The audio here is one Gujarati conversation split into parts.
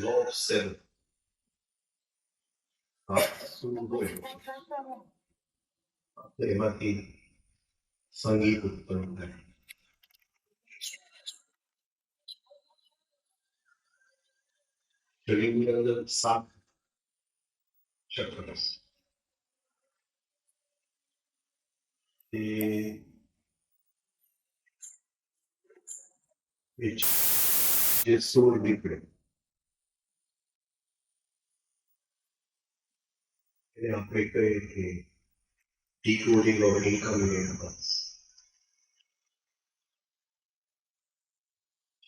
law of seven. શું હોય તો એમાંથી સંગીત ઉત્પન્ન થાય. શરીરની અંદર 7 ચક્ર જે સોળ નીકળે એને આપણે કહીએ કે decoding of incoming numbers.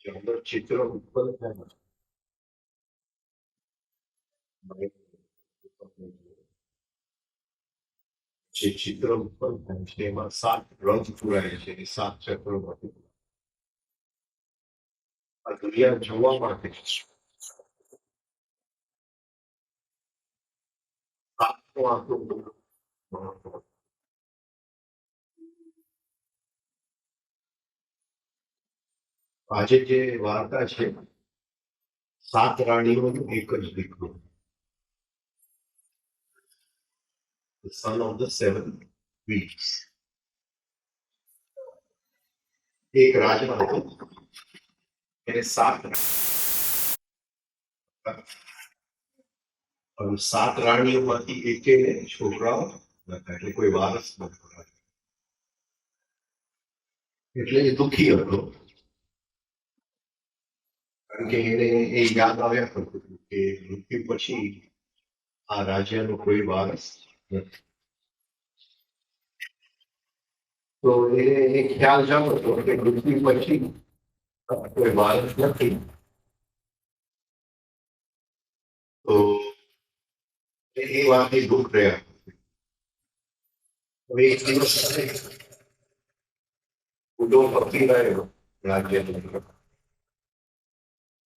જે અંદર ચિત્ર ઉત્પન્ન થાય જે ચિત્ર ઉત્પન્ન થાય છે એમાં 7 રંગ પૂરાય છે, 7 ચક્રોમાંથી આ દુનિયા જોવા માટે સાતનો આંકડો મહત્વ. આજે જે વાર્તા છે 7 રાણીઓનો એક જ દીકરો, the son of the 7 queens. એક રાજમાં હતો એને 7 રાણીઓમાંથી એકેય છોકરાઓ નતા, એટલે કોઈ વારસ નતો, એટલે એ દુઃખી હતો. કારણ કે એને એ યાદ આવ્યા કરતું હતું કે મૃત્યુ પછી આ રાજ્યનો કોઈ વારસ નથી. તો એ ખ્યાલ જાવ હતો કે મૃત્યુ પછી કોઈ વારસ નથી, તો એ વાતની દુઃખ રહ્યા. હવે એક દિવસ ઉડો પક્ષી રહ્યો રાજ્યની અંદર,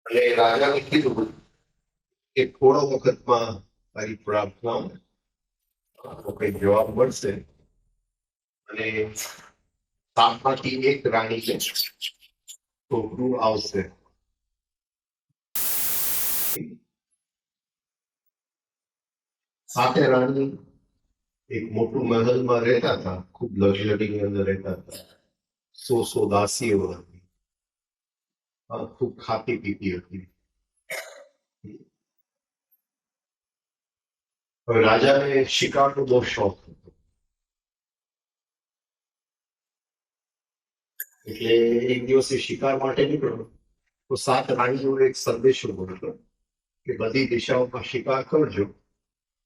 અને રાજાને કીધું કે થોડો વખતમાં તારી પ્રાર્થનાઓ કઈ જવાબ મળશે અને 7માંથી એક રાણી છે છોકરું આવશે. 7 રાણી એક મોટું મહેલમાં રહેતા હતા, ખૂબ લક્ઝરીની અંદર રહેતા હતા. 100 દાસીઓ હતી, ખૂબ ખાતી પીતી હતી. હવે રાજાને શિકારનો બહુ શોખ હતો, એટલે એક દિવસે શિકાર માટે નીકળ્યો તો 7 રાણીઓ એક સંદેશો મળ્યો કે બધી દિશાઓમાં શિકાર કરજો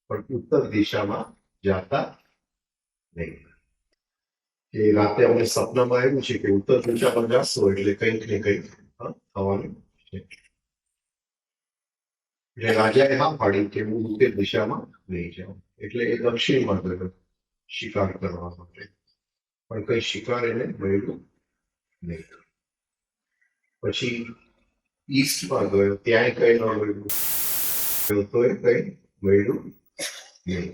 પણ ઉત્તર દિશામાં જાતા નહીં. કે રાતે અમને સપનામાં આવ્યું છે કે ઉત્તર દિશામાં જાશો એટલે કંઈક ને કંઈક થવાનું છે. એટલે રાજાએ હા પાડી કે હું ઉત્તર દિશામાં નહીં જાઉં, એટલે એ દક્ષિણમાં ગયો શિકાર કરવા માટે, પણ કઈ શિકાર એને મળ્યું નહીં. પછી ઈસ્ટમાં ગયો, ત્યાંય કઈ ન મળ્યું, તો એ કઈ મળ્યું નહીં.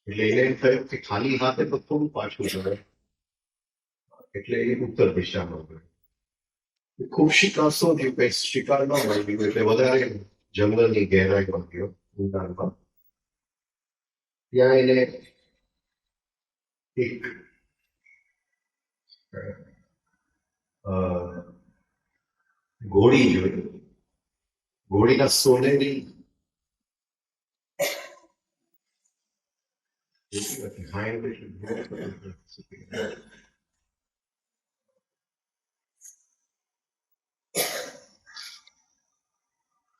એટલે એને એમ થયું કે ખાલી હાથે તો થોડું પાછું જવાય, એટલે એ ઉત્તર દિશામાં ગયો. ખૂબ શિકાર શોધ્યું, કઈ શિકાર ન મળ્યું, એટલે વધારે જંગલની ગહેરાઈમાં ગયો, ઊંડાણમાં. ત્યાં એને એક ઘોડી જોઈ. ઘોડીના સોનેરી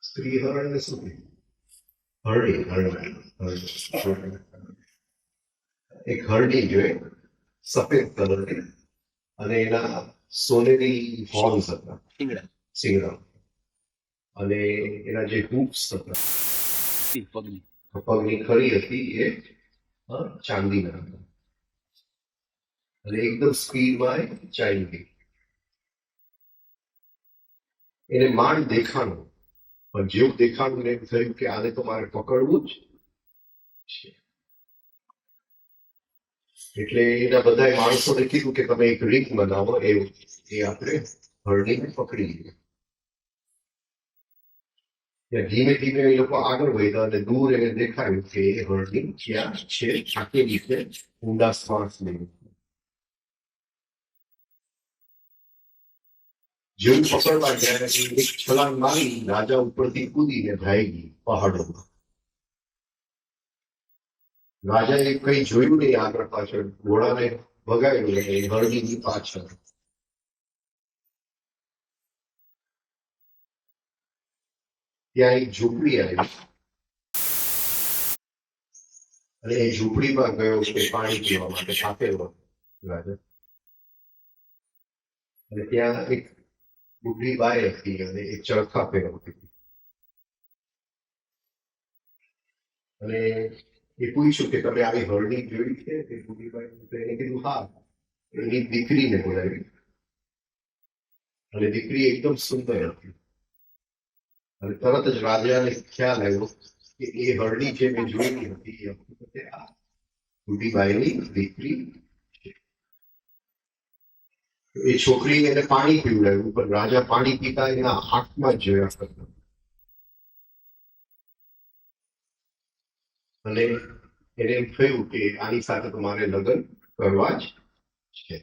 સ્ત્રી હરણ ને શું એક હરણી જોઈ, સફેદ કલરની, અને એના સોનેરી હોર્ન્સ હતા, સિંગડા, અને એના જે હૂપ્સ હતા પગની ખરી હતી એ ચાંદીના હતા, અને એકદમ સ્પીડમાં એ ચાલી ગઈ. એને માંડ દેખાણું, પણ જેવું દેખાણું ને એમ થયું કે આને તો મારે પકડવું જ છે. એટલે એના બધા માણસોને કીધું કે તમે એક રીંગ બનાવો, એ આપણે હરણીને પકડી લઈએ. ત્યાં ધીમે ધીમે એ લોકો આગળ વધ્યા અને દૂર એને દેખાયું કે એ હરણી ત્યાં છે, થાકેલી છે, ઊંડા શ્વાસ લઈ. જેવું પકડવા ગયા એક છલાંગ મારી રાજા ઉપરથી કૂદીને ભાગી પહાડોમાં. રાજાએ કઈ જોયું નહીં આગળ પાછળ, ઘોડાને ભગાવ્યો નહીં હરણીની પાછળ. ત્યાં એક ઝૂંપડી આવી અને એ ઝૂંપડીમાં ગયો કે પાણી પીવા માટે થાકેલો રાજા. અને ત્યાં એક બુઢી બાઈ હતી અને એ ચરખા ફેરવતી હતી. અને એ પૂછ્યું કે તમે આવી હરણી જોઈ છે? તે બુઢી બાઈ એને કીધું હા. એની દીકરીને બોલાવી અને દીકરી એકદમ સુંદર હતી. અને તરત જ રાજાને ખ્યાલ આવ્યો કે એ હરણી જે મેં જોયેલી હતી એ હકીકતે આ બુઢી બાઈની દીકરી છે. એ છોકરી એને પાણી પીવડાવ્યું, પણ રાજા પાણી પીતા એના આંખમાં જ જોયા કરતો. અને એને એમ થયું કે આની સાથે તો મારે લગ્ન કરવા જ છે.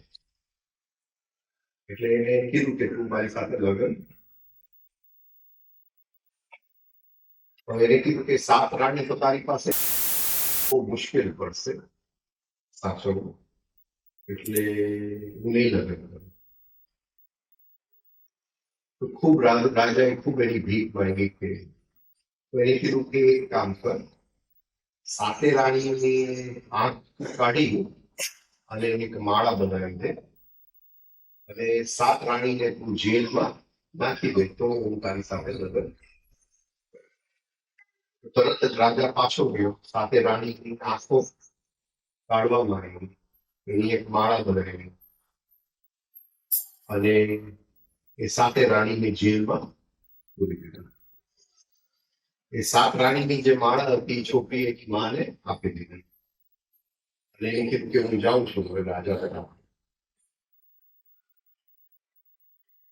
એટલે એને કીધું કે તું મારી સાથે લગ્ન. એને કીધું કે 7 રાણી તો તારી પાસે બહુ મુશ્કેલ પડશે સાચવવું, એટલે હું નહીં લગ્ન કરું. તો ખૂબ રાજાએ ખૂબ એની ભીખ માંગી કે, તો એને કીધું કે એક કામ કર, 7 રાણીની આંખ કાઢી અને એની એક માળા બનાવી દે અને 7 રાણીને તું જેલમાં નાખી દે, તો હું તારી સાથે લગ્ન. તરત જ રાજા પાછો ગયો, 7 રાણીની આંખો કાઢવામાં આવી, એની એક માળા બનાવી અને એ 7 રાણીને જેલમાં પૂરી દીધા. એ 7 રાણીની જે માળા હતી છોકરી એની માને આપી દીધી અને એ કીધું કે હું જાઉં છું હવે રાજા તરફ.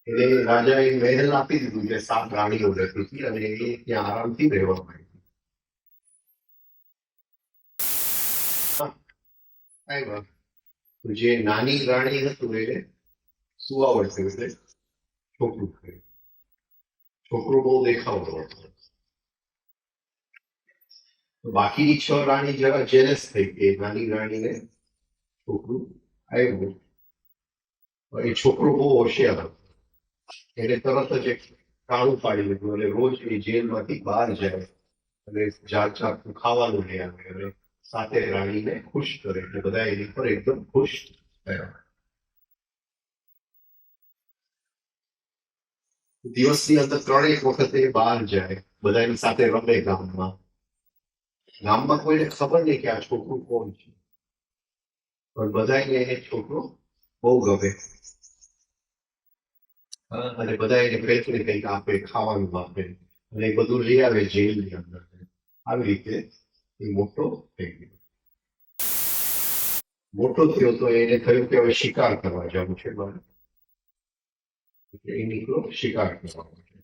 એને રાજાએ મહેલ આપી દીધું જે 7 રાણીઓ રહેતી હતી અને એ ત્યાં આરામથી રહેવા માંડી. આવ્યા તો જે નાની રાણી હતું એ સુવાવડ થયું એટલે છોકરું થયું. છોકરો બહુ દેખાવડો હતો. બાકીની 6 રાણી જરા જેલસ થઈ કે નાની રાણીને છોકરું આવ્યું. એ છોકરો બહુ હોશિયાર હતો. એને તરત જ એક કાણું પાડી લીધું અને રોજ એ જેલમાંથી બહાર જાય અને જાત જાતનું ખાવાનું લઈ આવે અને 7 રાણીને ખુશ કરે એટલે બધા એની પર એકદમ ખુશ થયા. દિવસની અંદર 3 વખત એ બહાર જાય, બધાની સાથે રમે ગામમાં. ગામમાં કોઈને ખબર નહીં કે આ છોકરું કોણ છે, પણ બધાને એ છોકરો બહુ ગમે અને બધા એને કંઈક ને કંઈક આપે, ખાવાનું આપે અને એ બધું લઈ આવે જેલની અંદર. આવી રીતે એ મોટો થઈ ગયો. મોટો થયો તો એને થયું કે હવે શિકાર કરવા જવું છે મારે. એટલે એ નીકળો શિકાર કરવા માટે.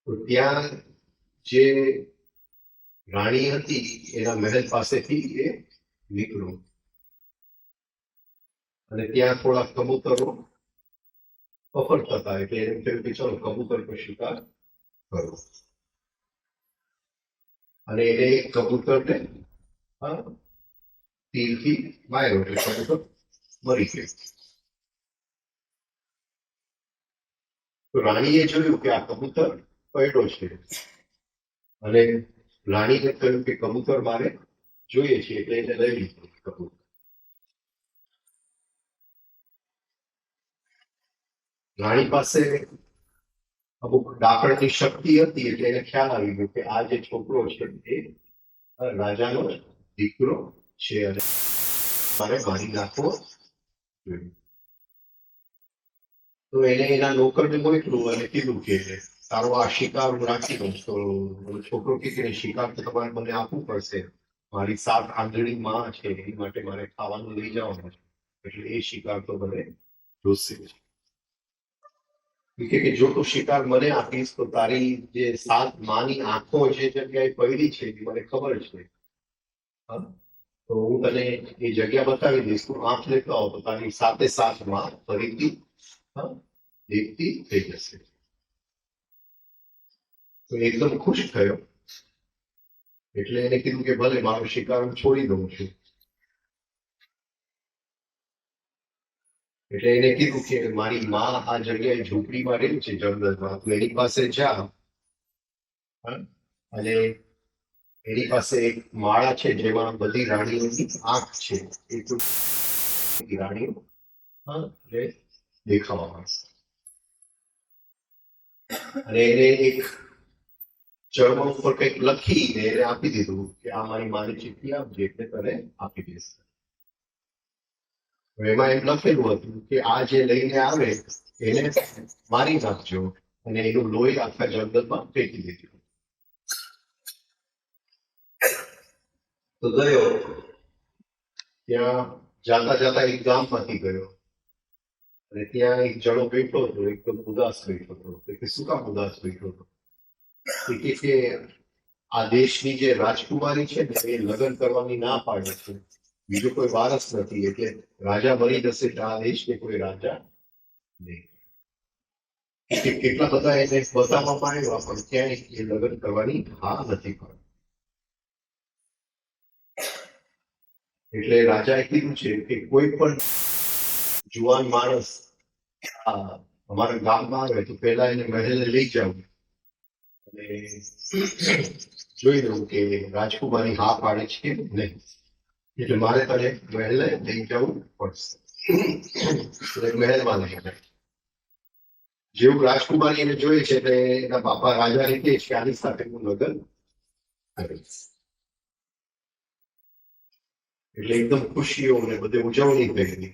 તો ત્યાં જે રાણી હતી એના મહેલ પાસેથી એ નીકળ્યો અને ત્યાં થોડા કબૂતરો પકડતા હતા એટલે એને થયું કે ચલો કબૂતર પર શિકાર કરો. અને એને એક કબૂતરને તીરથી માર્યો એટલે કબૂતર મરી ગયું. તો રાણીએ જોયું કે આ કબૂતર પડ્યો છે અને રાણીને કહ્યું કે કબૂતર મારે જોઈએ છે એટલે એને લઈ લીધું કબૂતર. રાણી પાસે અમુક ડાકણની શક્તિ હતી એટલે એને ખ્યાલ આવી ગયો કે આ જે છોકરો છે એ રાજાનો દીકરો છે અને મારે મારી નાખવો જોઈએ. તો એને એના નોકરને મોકલ્યું અને કીધું કે તારો આ શિકાર હું રાખી દઉં. તો છોકરો કે શિકાર તો તમારે મને આપવું પડશે, મારી 7 આંધળી માં છે એની માટે મારે ખાવાનું લઈ જવાનું છે, એટલે એ શિકાર તો મને જોશે. કે જો તું શિકાર મને આપીશ તો તારી જે 7 માની આંખો જે જગ્યાએ પડી છે એ મને ખબર છે. હા? તો હું તને એ જગ્યા બતાવી દઈશ, તું આંખ લેતો આવ તો તારી 7 માં ફરીથી દેખતી થઈ જશે. તો એકદમ ખુશ થયો. એટલે એને કીધું કે ભલે મારો શિકાર હું છોડી દઉં છું. એટલે એને કીધું કે મારી માં આ જગ્યાએ ઝૂંપડીમાં રહે છે જંગલમાં, તો એની પાસે જા. અને એની પાસે એક માળા છે જેમાં બધી રાણીઓની આંખ છે. એ તો રાણીઓ દેખાવા માંડશે. અને એને એક ચરમા ઉપર કંઈક લખીને એને આપી દીધું કે આ મારી મારી ચિઠ્ઠી આપજે એટલે તને આપી દેશે. એમાં એમ લખેલું હતું કે આ જે લઈને આવે એને મારી નાખજો અને એનું લોહી આખા જંગલમાં ફેંકી દેજો. તો ગયો, ત્યાં જાતા જાતા એક ગામમાંથી ગયો અને ત્યાં એક જણો બેઠો હતો, એકદમ ઉદાસ બેઠો હતો. કે શું કામ ઉદાસ બેઠો હતો? કે આ દેશની જે રાજકુમારી છે ને એ લગ્ન કરવાની ના પાડે છે, બીજો કોઈ વારસ નથી, એટલે રાજા મરી જશે એટલે આ દેશને કોઈ રાજા નહીં. કેટલા બધા એને બતાવવામાં આવ્યા પણ ક્યાંય એ લગ્ન કરવાની હા નથી પાડી. એટલે રાજાએ કીધું છે કે કોઈ પણ જુવાન માણસ અમારા ગામમાં આવે તો પહેલા એને મહેલે લઈ જાવ અને જોઈ લઉં કે રાજકુમારી હા પાડે છે કે નહીં. એટલે મારે તને મહેલે લઈ જવું પડશે. એટલે મહેલમાં લઈ જાય. જેવું રાજકુમારી એને જોઈએ છે એટલે એના બાપા રાજાને કહે છે કે આની સાથે હું લગ્ન કરીશ. એટલે એકદમ ખુશીઓ ને બધે ઉજવણી થઈ ગઈ.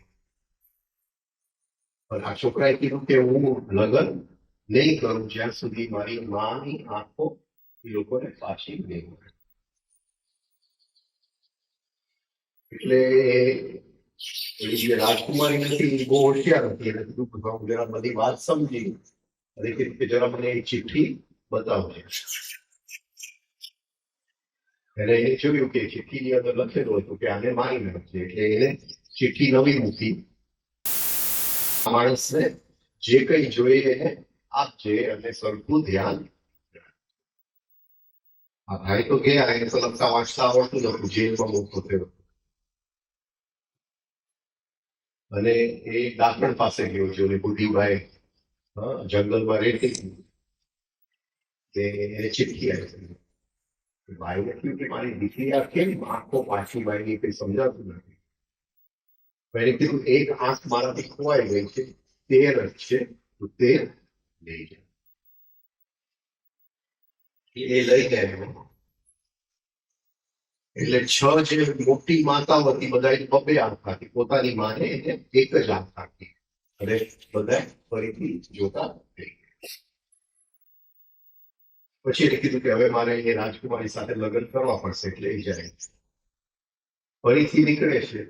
પણ આ છોકરાએ કીધું કે હું લગ્ન નહીં કરું જ્યાં સુધી મારી માની આંખો એ લોકોને પાછી નહીં મળે. એટલે જે રાજકુમારી નથી બહુ હોશિયાર હતી, એને કીધું કે હું જરા બધી વાત સમજી અને કીધું કે જરા મને એ ચિઠ્ઠી બતાવજે. એટલે એને જોયું કે ચિઠ્ઠીની અંદર લખેલું હતું કે આને મારી નાખજે. એટલે એને ચિઠ્ઠી નવી મૂકી, માણસને જે કઈ જોઈએ એને આપજે અને સરખું ધ્યાન. આ ભાઈ તો ગયા, એને તો લખતા વાંચતા આવડતું નતું, જેલમાં મૂકતો થયો. અને એ ડાકણ પાસે ગયો છે બુદ્ધિભાઈ જંગલમાં રહેતી તે એને ચિઠ્ઠી આવી. ભાઈને કહ્યું કે મારી દીકરી આ કેમ આંખો પાછી ભાઈને કઈ સમજાતું નથી. એને કીધું એક આંખ મારાથી ખોવાઈ ગઈ છે, 13 જ છે, તો 13 લઈ જાય. એ લઈ જાય. એટલે 6 જે મોટી માતાઓ હતી બધા 2 આંખ હતી, પોતાની માને એને એક જ આંખ આપી અને બધા ફરીથી જોતા થઈ ગયા. પછી એને કીધું કે હવે મારે એ રાજકુમારી સાથે લગ્ન કરવા પડશે. એટલે એ જાય, ફરીથી નીકળે છે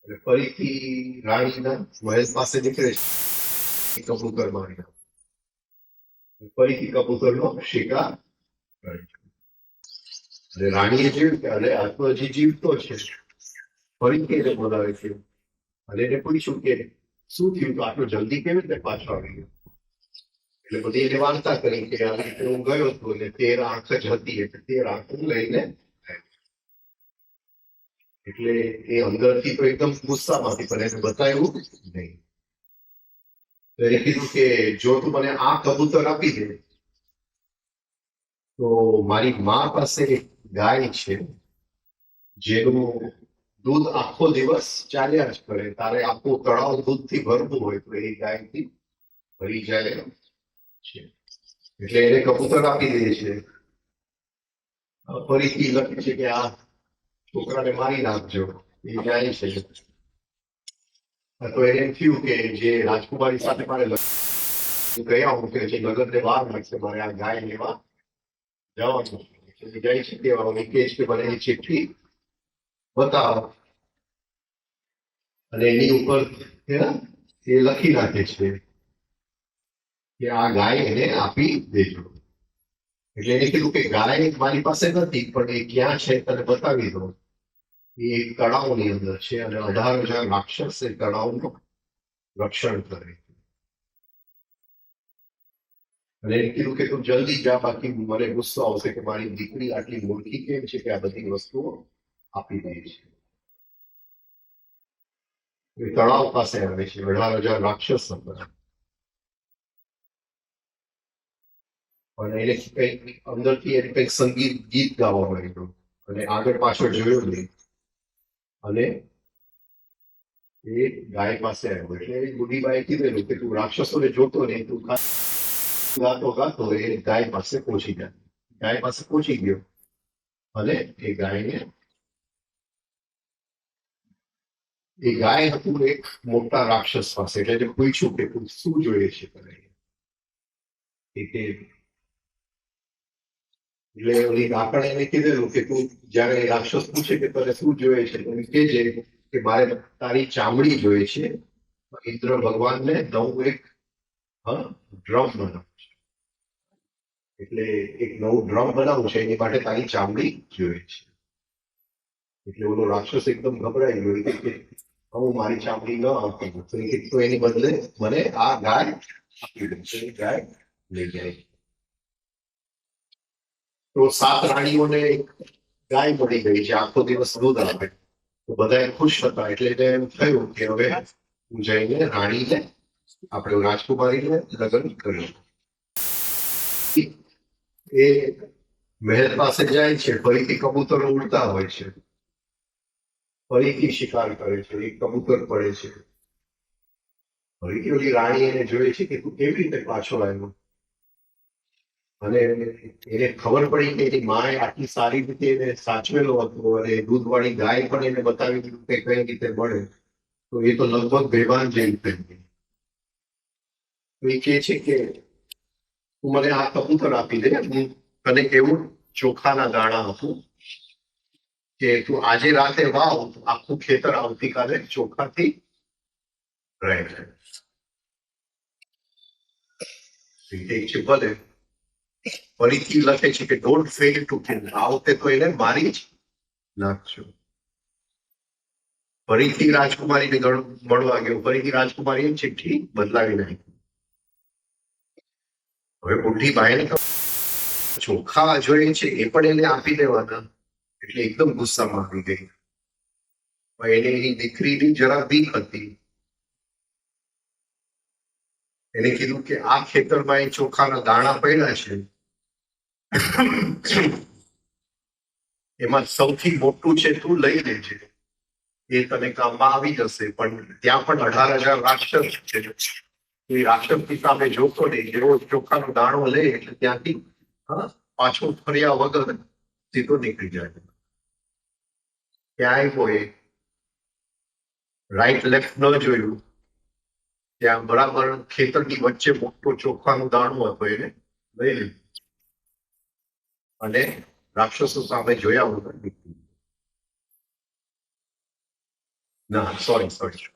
એટલે ફરીથી રાણીના મહેલ પાસે નીકળે છે કબૂતર મારીને. ફરીથી કબૂતરનો શિકાર કરે છે. અને રાણીએ જોયું કે અરે આ તો હજી જીવતો છે. ફરીથી એને બોલાવે છે અને એને પૂછ્યું કે શું થયું, તો આટલું જલ્દી કેવી રીતે પાછો આવી ગયો? એટલે બધી એને વાર્તા કરી કે આવી રીતે હું ગયો હતો અને 13 આંખ જ હતી, એટલે 13 આંખ લઈને. એટલે એ અંદરથી તો એકદમ ગુસ્સામાંથી, પણ એને બતાવ્યું નહીં. તો એને કીધું કે જો તું મને આ કબૂતર આપી દે તો મારી મા પાસે એક ગાય છે જેનું દૂધ આખો દિવસ ચાલ્યા જ કરે. તારે આખું તળાવ દૂધથી ભરવું હોય તો એ ગાયથી ભરી જાય છે. એટલે એને કબૂતર આપી દે છે. ફરીથી લખે છે કે આ છોકરાને મારી નાખજો, એ જાય છે. તો એને થયું કે જે રાજકુમારી સાથે મારે ગયા હું કે લગ્નને વાર લાગશે, મારે આ ગાય લેવા જવાનું. જાય છે તેવા વિકેશ કે મને એ ચિઠ્ઠી બતાવો અને એની ઉપર એ લખી નાખે છે કે આ ગાય એને આપી દેજો. એટલે એને કીધું કે ગાય મારી પાસે નથી, પણ એ ક્યાં છે તને બતાવી દો. એ એક તળાવની અંદર છે અને 18,000 રાક્ષસ એ તળાવનું રક્ષણ કરે. અને એને કીધું કે તું જલ્દી જા, બાકી મને ગુસ્સો આવશે કે મારી દીકરી આટલી મૂર્ખી કેમ છે કે આ બધી વસ્તુઓ આપી દે છે. એ તળાવ પાસે આવે છે, 18,000 રાક્ષસ હતા. પણ એને કંઈક અંદરથી એને કંઈક સંગીત ગીત ગાવા માંડ્યું અને આગળ પાછળ જોયું નહીં. અને એ ગાય પાસે આવ્યો એટલે બુઢી બાએ કીધેલું કે તું રાક્ષસોને જોતો નહીં, તું ગાતો ગાતો એ ગાય પાસે પહોંચી જાય. ગાય પાસે પહોંચી ગયો અને એ ગાય હતું એક મોટા રાક્ષસ પાસે. એટલે એને પૂછ્યું કે તું શું જોઈએ છે તને? એટલે ઓલી રાકણે એને કીધેલું કે તું જયારે રાક્ષસ પૂછે કે તને શું જોઈએ છે તો કહેજે કે મારે તારી ચામડી જોઈએ છે. ઇન્દ્ર ભગવાનને નવું એક ડ્રમ બનાવવું છે. એટલે એક નવું ડ્રમ બનાવવું છે, એની માટે તારી ચામડી જોઈએ છે. એટલે ઓલો રાક્ષસ એકદમ ગભરાઈ ગયો કે હું મારી ચામડી ન આપી તો એની બદલે મને આ ગાય આપી દે. ગાય લઈ જાય. તો 7 રાણીઓને ગાય મળી ગઈ છે, આખો દિવસ દૂધ આપે. તો બધા ખુશ હતા. એટલે એને એમ થયું કે હવે હું જઈને રાણીને આપણે રાજકુમારીને લગ્ન કર્યું. એ મહેલ પાસે જાય છે, ફરીથી કબૂતરો ઉડતા હોય છે, ફરીથી શિકાર કરે છે. એક કબૂતર પડે છે. ફરીથી ઓલી રાણી એને જોઈએ છે કે તું કેવી રીતે પાછો આવ્યો. અને એને ખબર પડી કે એની માએ આટલી સારી રીતે એને સાચવેલો હતો અને દૂધવાળી ગાય પણ એને બતાવી દીધું કે કઈ રીતે મળે. તો એ તો લગભગ બેભાન જેવી થઈ ગઈ. તો એ કહે છે કે તું મને આ કબૂતર આપી દે, હું તને એવું ચોખાના દાણા આપું કે તું આજે રાતે વાવ, આખું ખેતર આવતીકાલે ચોખાથી રહે. છે ભલે. ફરીથી લખે છે કે ડોન્ટ ફેલ ટુ કિલ. આ વખતે તો એને મારી જ નાખજો. ફરીથી રાજકુમારીને મળવા ગયો. ફરીથી રાજકુમારીએ ચિઠ્ઠી બદલાવી નાખી. હવે બુઢી બાઈને ચોખા જોઈએ છે એ પણ એને આપી દેવાના. એટલે એકદમ ગુસ્સામાં આવી ગઈ. એને એની દીકરીની જરા બીક હતી. એને કીધું કે આ ખેતરમાં એ ચોખાના દાણા પડ્યા છે, એમાં સૌથી મોટું છે, તું લઈ લેજે, એ તને કામમાં આવી જશે. પણ ત્યાં પણ 18,000 રાક્ષસ છે. એ રાક્ષસની સામે જોતો નહીં. જેવો ચોખાનો દાણો લે એટલે ત્યાંથી પાછો ફર્યા વગર સીધો નીકળી જાય. ક્યાંય કોઈ રાઈટ લેફ્ટ ન જોયું. ત્યાં બરાબર ખેતરની વચ્ચે મોટો ચોખાનો દાણો હતો, એને લઈ લીધું અને રાક્ષસો સામે જોયા વગર નીકળી. ના સોરી.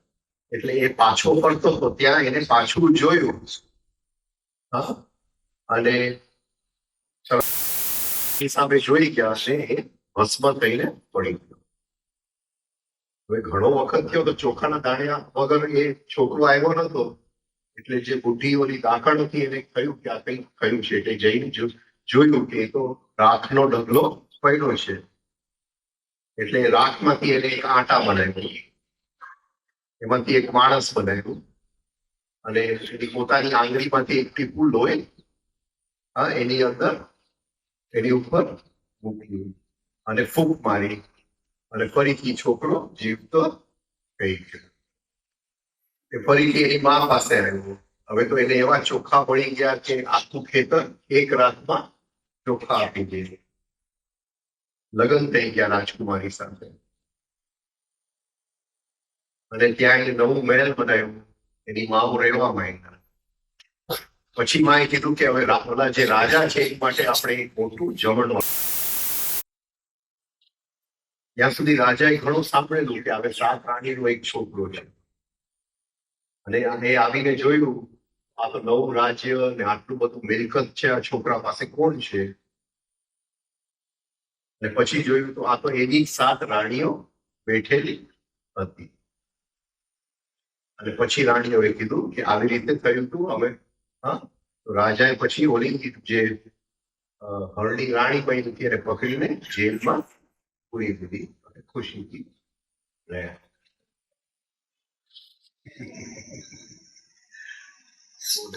એટલે એ પાછો પડતો હતો, ત્યાં એને પાછું જોયું અને સામે જોઈ ગયા અને એ ભસ્મ થઈને પડી ગયો. હવે ઘણો વખત થયો તો ચોખાના દાણ્યા વગર એ છોકરો આવ્યો નતો. એટલે જે બુઢી ઓલી દાખણ હતી એને કહ્યું કે આ કંઈક થયું છે. એટલે જઈને જોયું કે એ તો રાખનો ઢગલો પડ્યો છે. એટલે રાખમાંથી એને એક આટા બનાવ્યો, એમાંથી એક માણસ બનાવ્યું અને એની પોતાની આંગળીમાંથી એક ટીપું લોહી એની અંદર એની ઉપર મૂક્યું અને ફૂંક મારી અને ફરીથી છોકરો જીવતો થઈ ગયો. એ ફરીથી એની મા પાસે આવ્યો. હવે તો એને એવા ચોખા પડી ગયા કે આખું ખેતર એક રાતમાં ચોખા આપી દે. લગ્ન થઈ ગયા રાજકુમારી સાથે અને ત્યાં એને નવું મહેલ બનાવ્યું. એની માઓ રહેવા માંગ્યા. પછી માએ કીધું કે હવે ઓલા જે રાજા છે એ માટે આપણે એક મોટું જમણવાર. ત્યાં સુધી રાજાએ ઘણું સાંભળેલું કે હવે 7 રાણીનો એક છોકરો છે અને એ આવીને જોયું આ તો નવું રાજ્ય ને આટલું બધું મિલકત છે આ છોકરા પાસે કોણ છે? અને પછી જોયું તો આ તો એની 7 રાણીઓ બેઠેલી હતી. અને પછી રાણીઓએ કીધું કે આવી રીતે થયું હતું અમે. હા, તો રાજાએ પછી ઓલી જે હરણી રાણી બની હતી એને પકડીને જેલમાં પૂરી દીધી અને ખુશીથી રહ્યા.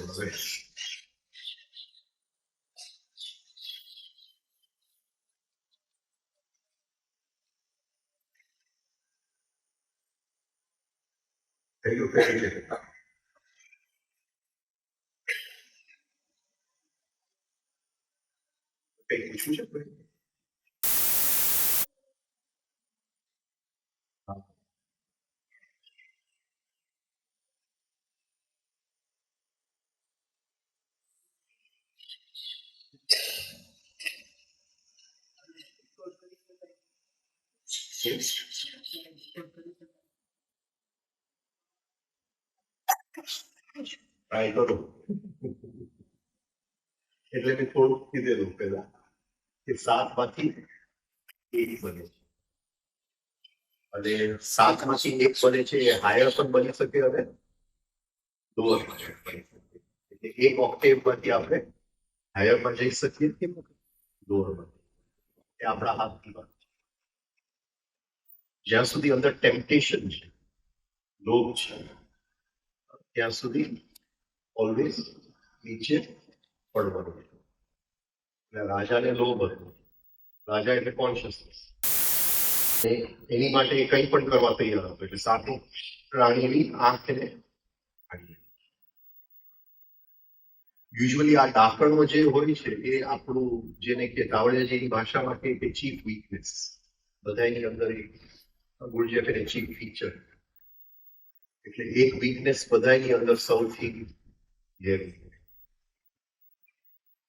હવે થયું ફેરી છે. કઈ પૂછવું છે કોઈ? હા. ટ્રાય કરો. એટલે મેં થોડુંક કીધેલું પેલા કે 7માંથી 1 બને છે. અને 7માંથી 1 બને છે એ હાયર પણ બની શકે હવે લોઅર પણ બની શકે. એટલે એક ઓક્ટેવમાંથી આપણે હાયરમાં જઈ શકીએ કે લોઅરમાં. એ આપણા હાથની વાત છે. જ્યાં સુધી અંદર ટેમ્પટેશન છે, લોભ છે, ત્યાં સુધી ઓલવેઝ નીચે પડવાનું. એટલે રાજાને લોભ હતો. રાજા એટલે કોન્શિયસનેસ. એની માટે એ કંઈ પણ કરવા તૈયાર હતો. એટલે સાતમી રાણીની આંખને યુઝ્યુઅલી આ ડાકણો જે હોય છે એ આપણું જેને કે તાવડિયાજીની ભાષામાં કે ચીફ વીકનેસ. બધાની અંદર એક ગુર્જર કે ચીફ ફીચર. એટલે એક વીકનેસ બધાની અંદર સૌથી ઘેરી.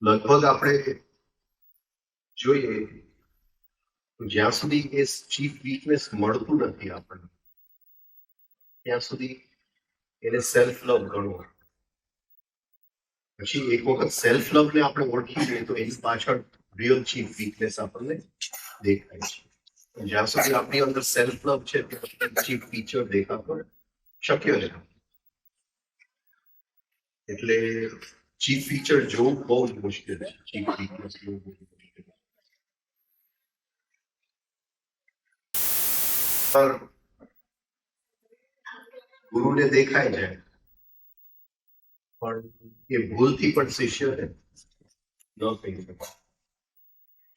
લગભગ આપણે જોઈએ જ્યાં સુધી એ ચીફ વીકનેસ મળતું નથી આપણને ત્યાં સુધી એને સેલ્ફ લવ ગણવું. પછી એક વખત સેલ્ફ લવ ને આપણે ઓળખી લઈએ તો એની પાછળ રિયલ ચીફ વીકનેસ આપણને દેખાય છે. જ્યાં સુધી આપણી અંદર સેલ્ફ લવ છે ત્યાં ચીફ ફીચર દેખાતો શક્ય છે. એટલે ચીફ ફીચર જોવું બહુ જ મુશ્કેલ છે. ચીફ વીકનેસ જોવું બહુ મુશ્કેલ છે. ગુરુને દેખાય છે પણ એ ભૂલથી પણ શિષ્યને ન કહી શકે.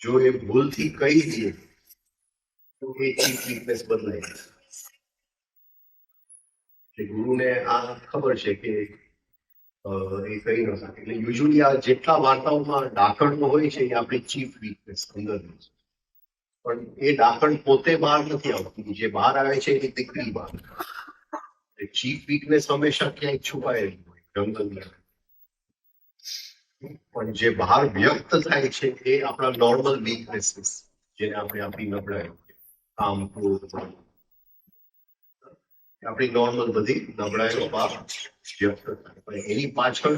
જો એ ભૂલથી કહી દે તો એ ચીફ વીકનેસ બદલાય. એટલે ગુરુને આ ખબર છે કે એ કહી ન શકે. એટલે યુઝ્યુઅલી આ જેટલા વાર્તાઓમાં ડાકણો હોય છે એ આપણી ચીફ વીકનેસ અંદરની છે. પણ એ ડાકણ પોતે બહાર નથી આવતી. જે બહાર આવે છે એ દીકરી બહાર. ચીફ વીકનેસ હંમેશા ક્યાંય છુપાયેલી હોય જંગલની. પણ જે બહાર વ્યક્ત થાય છે એ આપણા નોર્મલ વીકનેસીસ જેને આપણે આપણી નબળાઈ કામ ક્રોધ આપણી નોર્મલ બધી નબળાઈઓ બહાર વ્યક્ત થાય પણ એની પાછળ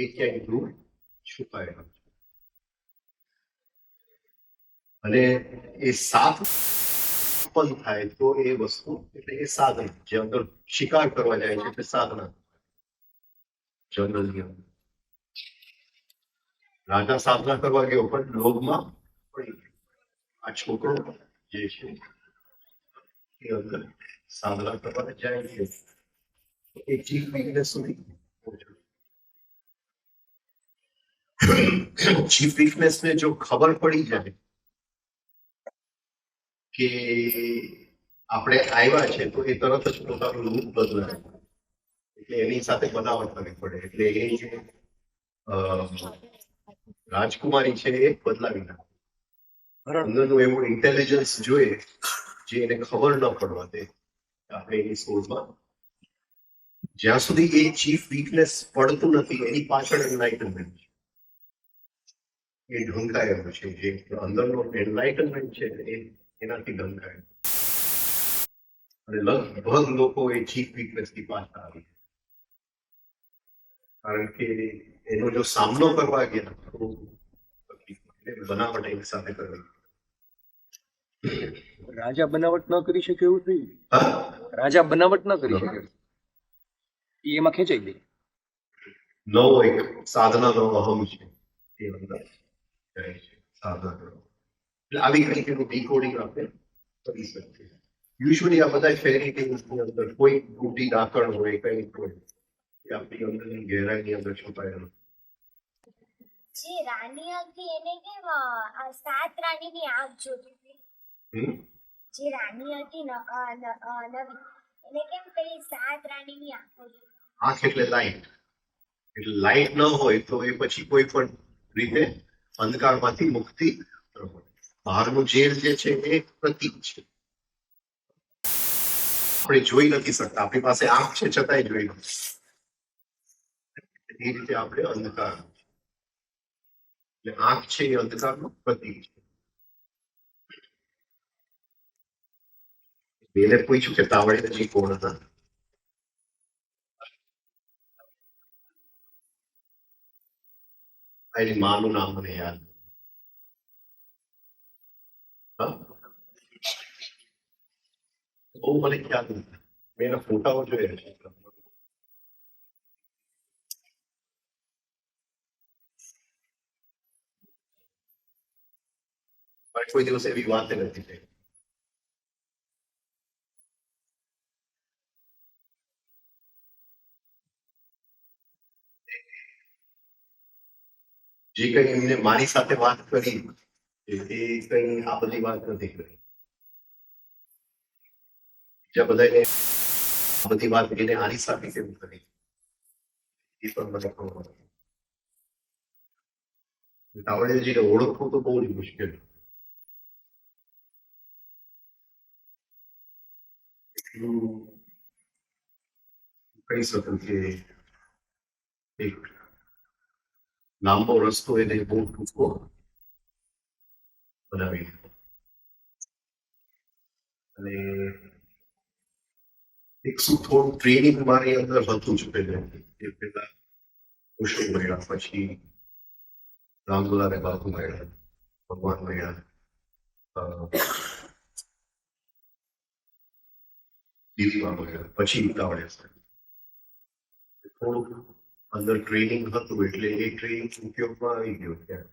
એ ક્યાંય દૂર છુપાયેલો છે. અને એ સાત ઉત્પન્ન થાય તો એ વસ્તુ એટલે એ સાધન જે અંદર શિકાર કરવા જાય છે એટલે સાધના જનરલી રાજા સાધના કરવા ગયો પણ લોભમાં પડી ગયો. આ છોકરો જે છે એ અંદર સાધના કરવા જાય છે એ ચીફ વીકનેસ સુધી ચીફ વીકનેસ ને જો ખબર પડી જાય કે આપણે આવ્યા છે તો એ તરત જ પોતાનું રૂપ બદલાય. એટલે એની સાથે બનાવટ કરવી પડે. એટલે એ જે રાજકુમારી છે એ બદલાવી નાખે. અંદરનું એવું ઇન્ટેલિજન્સ જોઈએ જે એને ખબર ન પડવા દે આપણે એની શોધમાં. જ્યાં સુધી એ ચીફ વીકનેસ પડતું નથી એની પાછળ એનલાઇટનમેન્ટ છે. એ ઢંકાયેલું છે. જે અંદરનો એનલાઇટનમેન્ટ છે એનાથી ઢંકાયેલું. અને લગભગ લોકો એ ચીફ વીકનેસ થી પાછળ આવી. કારણ કે એનો જો સામનો કરવા ગયા તો બનાવટ એની સાથે કરવી. રાજા બનાવટ ન કરી શકે એવું થઈ હા? રાજા બનાવટ ન કરી શકે એ એમાં ખેંચાઈ ગઈ. નવો એક સાધનાનો અહમ છે એ અંદર જાય છે. સાધના એટલે આવી કંઈક એનું ડીકોડિંગ આપણે કરી શકીએ. યુઝ્યુઅલી આ બધા ફેરી ટેલ્સની અંદર કોઈ મોટી ડાકણ હોય કંઈક હોય એ આપણી અંદરની ગહેરાઈની અંદર છુપાયેલું. જે રાણી હતી એને કેમ સાત રાણીની આંખ જોતી હતી? જે રાણી હતી નવી એને કેમ પેલી સાત રાણીની આંખો જોતી? આંખ એટલે લાઈટ. એટલે લાઈટ ન હોય તો એ પછી કોઈ પણ રીતે અંધકારમાંથી મુક્તિ ન મળે. બહારનું જેલ જે છે એ પ્રતીક છે. આપણે જોઈ નથી શકતા. આપણી પાસે આંખ છે છતાંય જોઈ નથી. એ રીતે આપણે અંધકાર એટલે આંખ છે એ અંધકારનું પ્રતીક છે. બેને પૂછ્યું કે તાવડેજી કોણ હતા? એની માનું નામ મને યાદ બહુ મને ખ્યાલ નથી. મેં એના ફોટાઓ જોયા છે. પણ કોઈ દિવસ એવી વાત નથી થઈ. જે કઈ એમને મારી સાથે વાત કરી એ કઈ આ બધી વાત નથી કરી. બીજા બધાને આ બધી વાત એને આની સાથે કેમ કરી એ પણ મને ખબર નથી. તાવડેજીને ઓળખવું તો બહુ જ મુશ્કેલ. કહી શકું કે એક લાંબો રસ્તો એને બહુ ટૂંકો બનાવી દીધો. અને એક શું થોડું ટ્રેનિંગ મારી અંદર હતું જ પહેલા. એ પહેલા ઓશો મળ્યા, પછી રામદુલાને બાપુ મળ્યા, ભગવાન મળ્યા, દીદીમાં મળ્યા, પછી તાવડે. થોડુંક અંદર ટ્રેનિંગ હતું એટલે એ ટ્રેનિંગ ઉપયોગમાં આવી ગયો ત્યાં.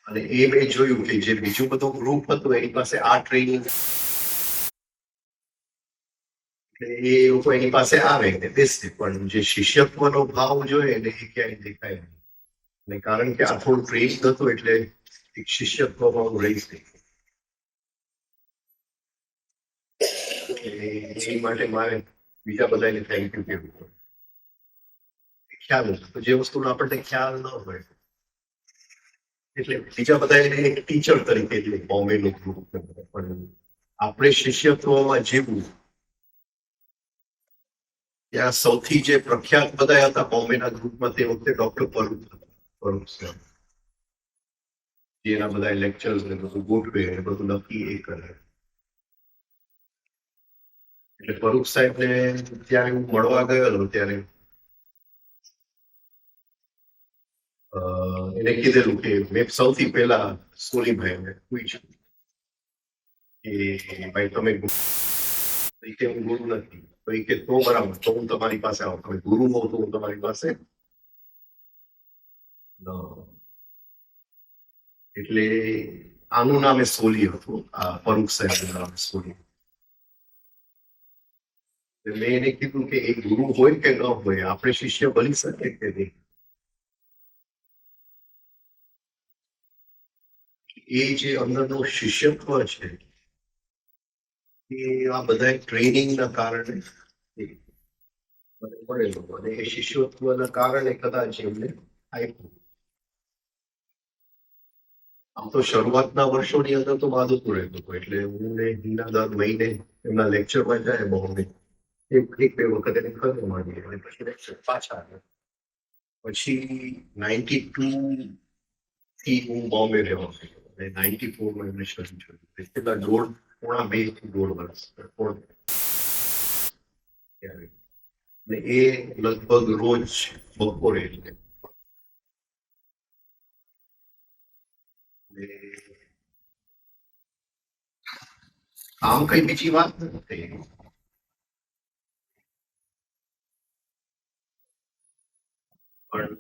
અને એ મેં જોયું કે જે બીજું બધું ગ્રુપ હતું એની પાસે આ ટ્રેનિંગ એટલે એ લોકો એની પાસે આવે ને બેસે, પણ જે શિષ્યત્વનો ભાવ જોઈએ ને એ ક્યાંય દેખાય નહીં. અને કારણ કે આ થોડું ટ્રેનિંગ હતું એટલે એક શિષ્યત્વ ભાવ રહી ગઈ. એ માટે મારે બીજા બધાને થેન્ક યુ કહેવું પડે. ખ્યાલ હતો જે વસ્તુનો આપણને ખ્યાલ ન હોય એટલે બીજા બધા એને એક ટીચર તરીકે જોઈએ બોમ્બેનું ગ્રુપ. પણ આપણે શિષ્યત્વમાં જીવવું ત્યાં સૌથી જે પ્રખ્યાત બધા હતા બોમ્બેના ગ્રુપમાં તે વખતે ડોક્ટર પરુપ સર. એના બધા લેક્ચર્સ ને બધું ગોઠવે ને બધું નક્કી એ કરે. એટલે પરુપ સાહેબ ને ત્યારે હું મળવા ગયો ત્યારે એને કીધેલું કે મેં સૌથી પહેલા સોલીભાઈને પૂછ્યું કે ભાઈ તમે કે હું ગુરુ નથી તો એ કે તો બરાબર તો હું તમારી પાસે આવું. તમે ગુરુ હો તો હું તમારી પાસે એટલે આનું નામે સોલી હતું. આ પરુપ સાહેબનું નામે સોલી. મેં એને કીધું કે એ ગુરુ હોય કે ન હોય આપણે શિષ્ય બની શકે કે નહીં. એ જે અંદરનો શિષ્યત્વ છે એ આ બધા ટ્રેનિંગના કારણે મળેલું અને એ શિષ્યત્વના કારણે કદાચ એમને આપ્યું. આમ તો શરૂઆતના વર્ષોની અંદર તો બાદુતું રહેતું હતું એટલે હું ને હિના દર મહિને એમના લેક્ચરમાં જાય બહુ એક બે વખત એને ખબર માંડી અને પછી લેક્ચર પાછા આવ્યા. પછી 92 થી હું બોમ્બે રહેવા ગયો અને 94 એમને શરૂ થયું. કેટલા પોણા 2 થી 1.5 વર્ષ. ત્યારે. ને એ લગભગ રોજ બપોરે એટલે. ને આમ કઈ બીજી વાત નથી. પણ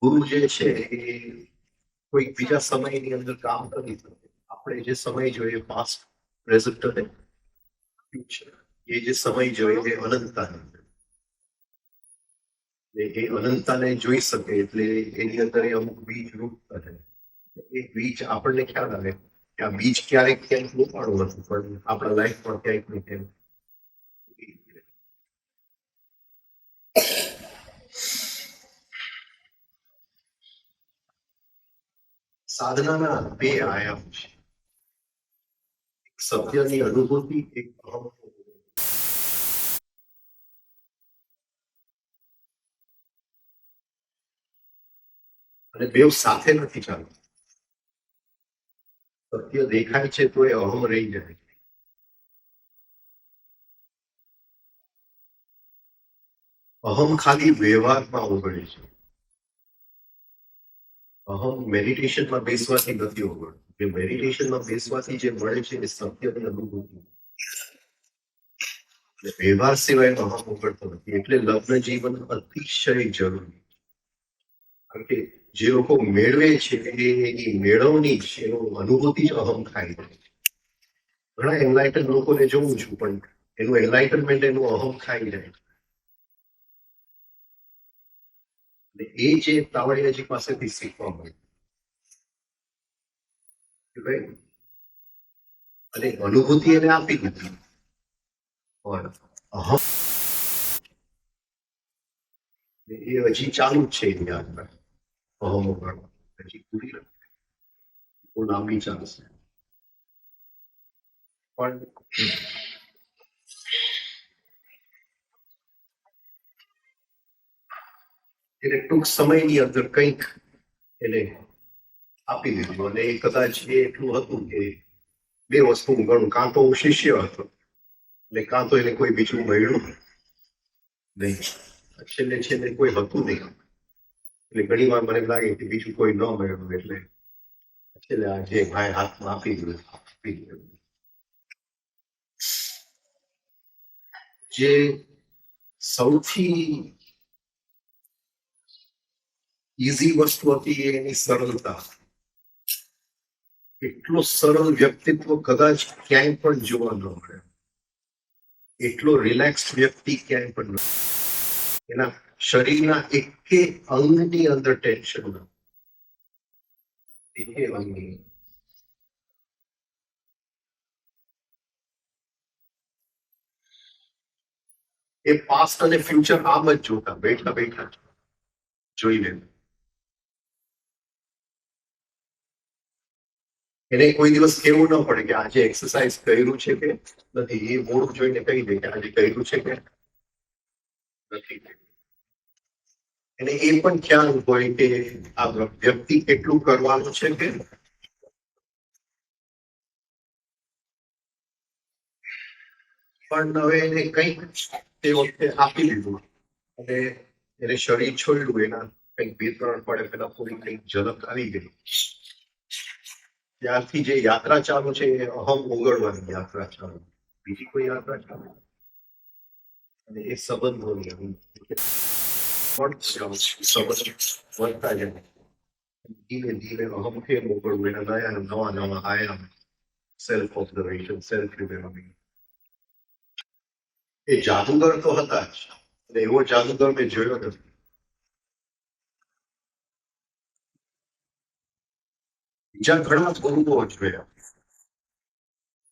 ગુરુ જે છે એ કોઈ બીજા સમયની અંદર કામ કરી શકે. આપણે જે સમય જોઈએ પાસ્ટ, પ્રેઝન્ટ અને ફ્યુચર, એ જે સમય જોઈએ એ અનંતતાની અંદર. એ અનંતતાને જોઈ શકે એટલે એની અંદર એ અમુક બીજ રૂપ કરે. એ બીજ આપણને ખ્યાલ આવે કે આ બીજ ક્યારેક ક્યાંક રોપાણું હતું પણ આપણા લાઈફમાં ક્યાંક ને ક્યાંક સાધનાના બે આયામ છે. એક સત્યની અનુભૂતિ, એક અહમ. અને બેવ સાથે નથી ચાલતું. સત્ય દેખાય છે તો એ અહમ રહી જાય. અહમ ખાલી વ્યવહારમાં ઓગળે છે. અહમ મેડિટેશનમાં બેસવાથી નથી ઓગળતું. જે મેડિટેશનમાં બેસવાથી જે મળે છે એ સત્યની અનુભૂતિ. વ્યવહાર સિવાય અહમ ઓગળતો નથી. એટલે લગ્ન જીવન અતિશય જરૂરી. કારણ કે જે લોકો મેળવે છે એ મેળવણી છે એનું અનુભૂતિ જ અહમ થાય છે. ઘણા એનલાઇટન લોકોને જોઉં છું પણ એનું એનલાઇટનમેન્ટ એનું અહમ ખાઈ જાય. એ જે તાવડિયાજી પાસેથી શીખવા મળે. અને અનુભૂતિ એને આપી દીધી. પણ અહમ એ હજી ચાલુ જ છે એની યાત્રા. અહમ ઓગળવા હજી પૂરી નથી. બહુ લાંબી ચાલશે. પણ એને ટૂંક સમયની અંદર કંઈક એને આપી દીધું અને એ કદાચ એ એટલું હતું કે બે વસ્તુ ગણું. કાં તો હું શિષ્ય હતો અને કાં તો એને કોઈ બીજું મળ્યું નહીં. છેલ્લે છેલ્લે કોઈ હતું નહીં. એટલે ઘણી વાર મને લાગે કે બીજું કોઈ ન મળ્યું એટલે છેલ્લે આ જે ભાઈ હાથમાં આપી દીધું. જે સૌથી ઈઝી વસ્તુ હતી એની સરળતા. એટલો સરળ વ્યક્તિત્વ કદાચ ક્યાંય પણ જોવા ન મળે. એટલો રિલેક્સ વ્યક્તિ ક્યાંય પણ ન. એના શરીરના એકે અંગની અંદર ટેન્શન ન. એકે અંગની. એ પાસ્ટ અને ફ્યુચર આમ જ જોતા બેઠા બેઠા જોઈ લે. એને કોઈ દિવસ કેવું ન પડે કે આજે એક્સરસાઇઝ કર્યું છે કે નથી. એ મોડું જોઈને કહી દે કે આજે કર્યું છે કે નથી. એને એ પણ ખ્યાલ હોય કે આ વ્યક્તિ કેટલું કરવાનું છે કે પણ હવે એને કંઈક તે વખતે આપી દીધું અને એને શરીર છોડ્યું. એના કંઈક 2-3 પડે પેલા થોડી કંઈક ઝલક આવી ગઈ. ત્યારથી જે યાત્રા ચાલુ છે એ અહમ ઓગળવાની યાત્રા ચાલુ. બીજી કોઈ યાત્રા ચાલુ. અને એ સંબંધોની સંબંધ વધતા જાય. ધીમે ધીમે અહમ ફેર ઓગળવું. એના નવા નવા આયામ. Self observation, self remembering. એ જાદુગર તો હતા જ. અને એવો જાદુગર મેં જોયો નથી. બીજા ઘણા ગુરુઓ જોયા.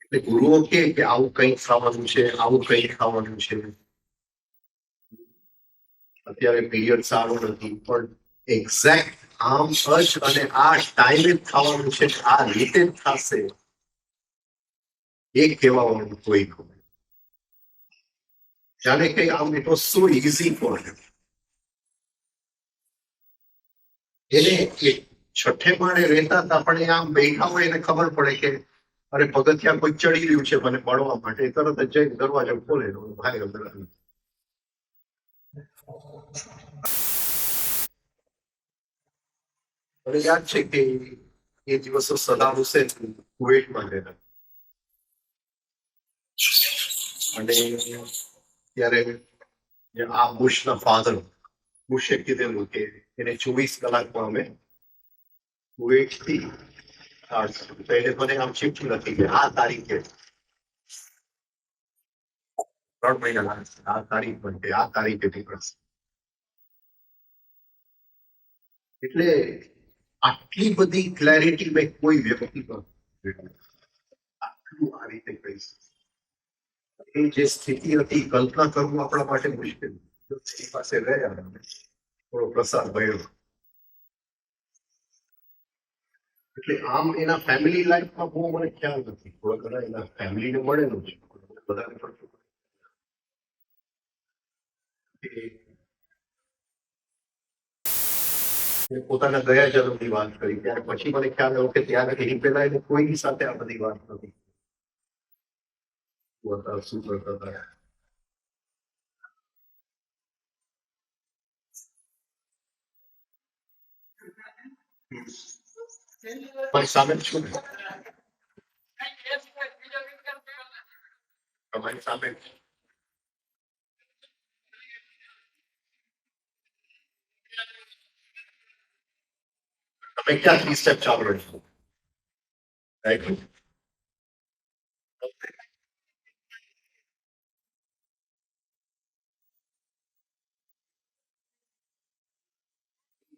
એટલે ગુરુઓ કે આવું કંઈક ખાવાનું છે, આવું કંઈક ખાવાનું છે. અત્યારે પીરિયડ સારો નથી પણ એક્ઝેક્ટ આમ જ અને આ ટાઈમે જ ખાવાનું છે, આ રીતે જ થશે એ કહેવાનું કોઈ ખબર. જાણે કે આમ it was so easy for him. એને છઠ્ઠે માળે રહેતા હતા પણ એ આમ બેઠા હોય એને ખબર પડે કે અરે પગથિયાં કોઈ ચડી રહ્યું છે મને મળવા માટે, તરત જ જઈને દરવાજો ખોલે ભાઈ અંદર આવી. મને યાદ છે કે એ દિવસો સદામ હુસેન કુવેતમાં રહેતા અને ત્યારે આ બુશના ફાધર બુશે કીધેલું કે એને 24 કલાકમાં અમે કુવેતથી કાઢશું. તો એને મને આમ ચિઠ્ઠી લખી કે આ તારીખે 3 મહિના લાગશે, આ તારીખ બનશે, આ તારીખે નીકળશે. એટલે આટલી બધી ક્લેરિટી મેં કોઈ વ્યક્તિમાં આટલું આ રીતે કહીશ. એ જે સ્થિતિ હતી કલ્પના કરવું આપણા માટે મુશ્કેલ. એની પાસે રહ્યા થોડો પ્રસાર મળ્યો. એટલે આમ એના ફેમિલી લાઈફમાં બહુ મને ખ્યાલ નથી. થોડા ઘણા એના ફેમિલીને મળેલું છે. બધાને પડતું પોતાના ગયા જન્મની વાત કરી ત્યાર પછી મને ખ્યાલ આવ્યો કે ત્યારે એની પહેલા એને કોઈની સાથે આ બધી વાત નથી. શું કરતા હતા મારી સામે છું ને, તમારી સામે તમે ક્યાંથી સ્ટેપ ચાલુ રહેશો? રાઈટ.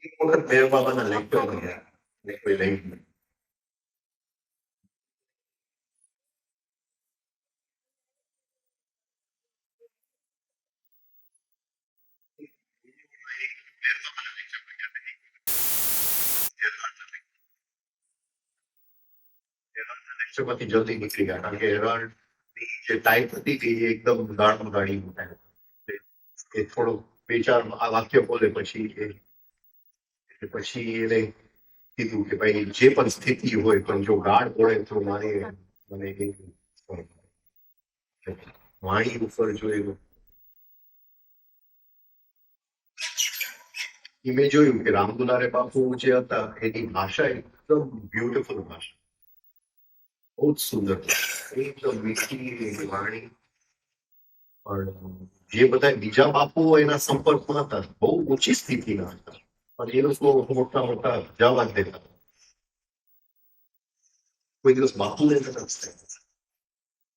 એક વખત મેર બાબાના લેક્ચર ગયા ને કોઈ લઈ લેક્ચરમાંથી જલ્દી નીકળી ગયા કારણ કે હેરાનની જે ટાઈપ હતી કે એ એકદમ ગાઢ ગાડી એ થોડો બે ચાર આ વાક્ય બોલે પછી પછી એને કીધું કે ભાઈ જે પણ સ્થિતિ હોય પણ જો ગાઢ બોલે તો મને વાણી ઉપર જો મેં જોયું કે રામદુલારે બાપુ જે હતા એની ભાષા એકદમ બ્યુટીફુલ ભાષા, બહુ જ સુંદર, એકદમ મીઠી એની વાણી. પણ જે બધા બીજા બાપુઓ એના સંપર્કમાં હતા બહુ ઊંચી સ્થિતિના હતા પણ એ લોકો મોટા મોટા જવા દેતા. કોઈ દિવસ બાપુને નથી,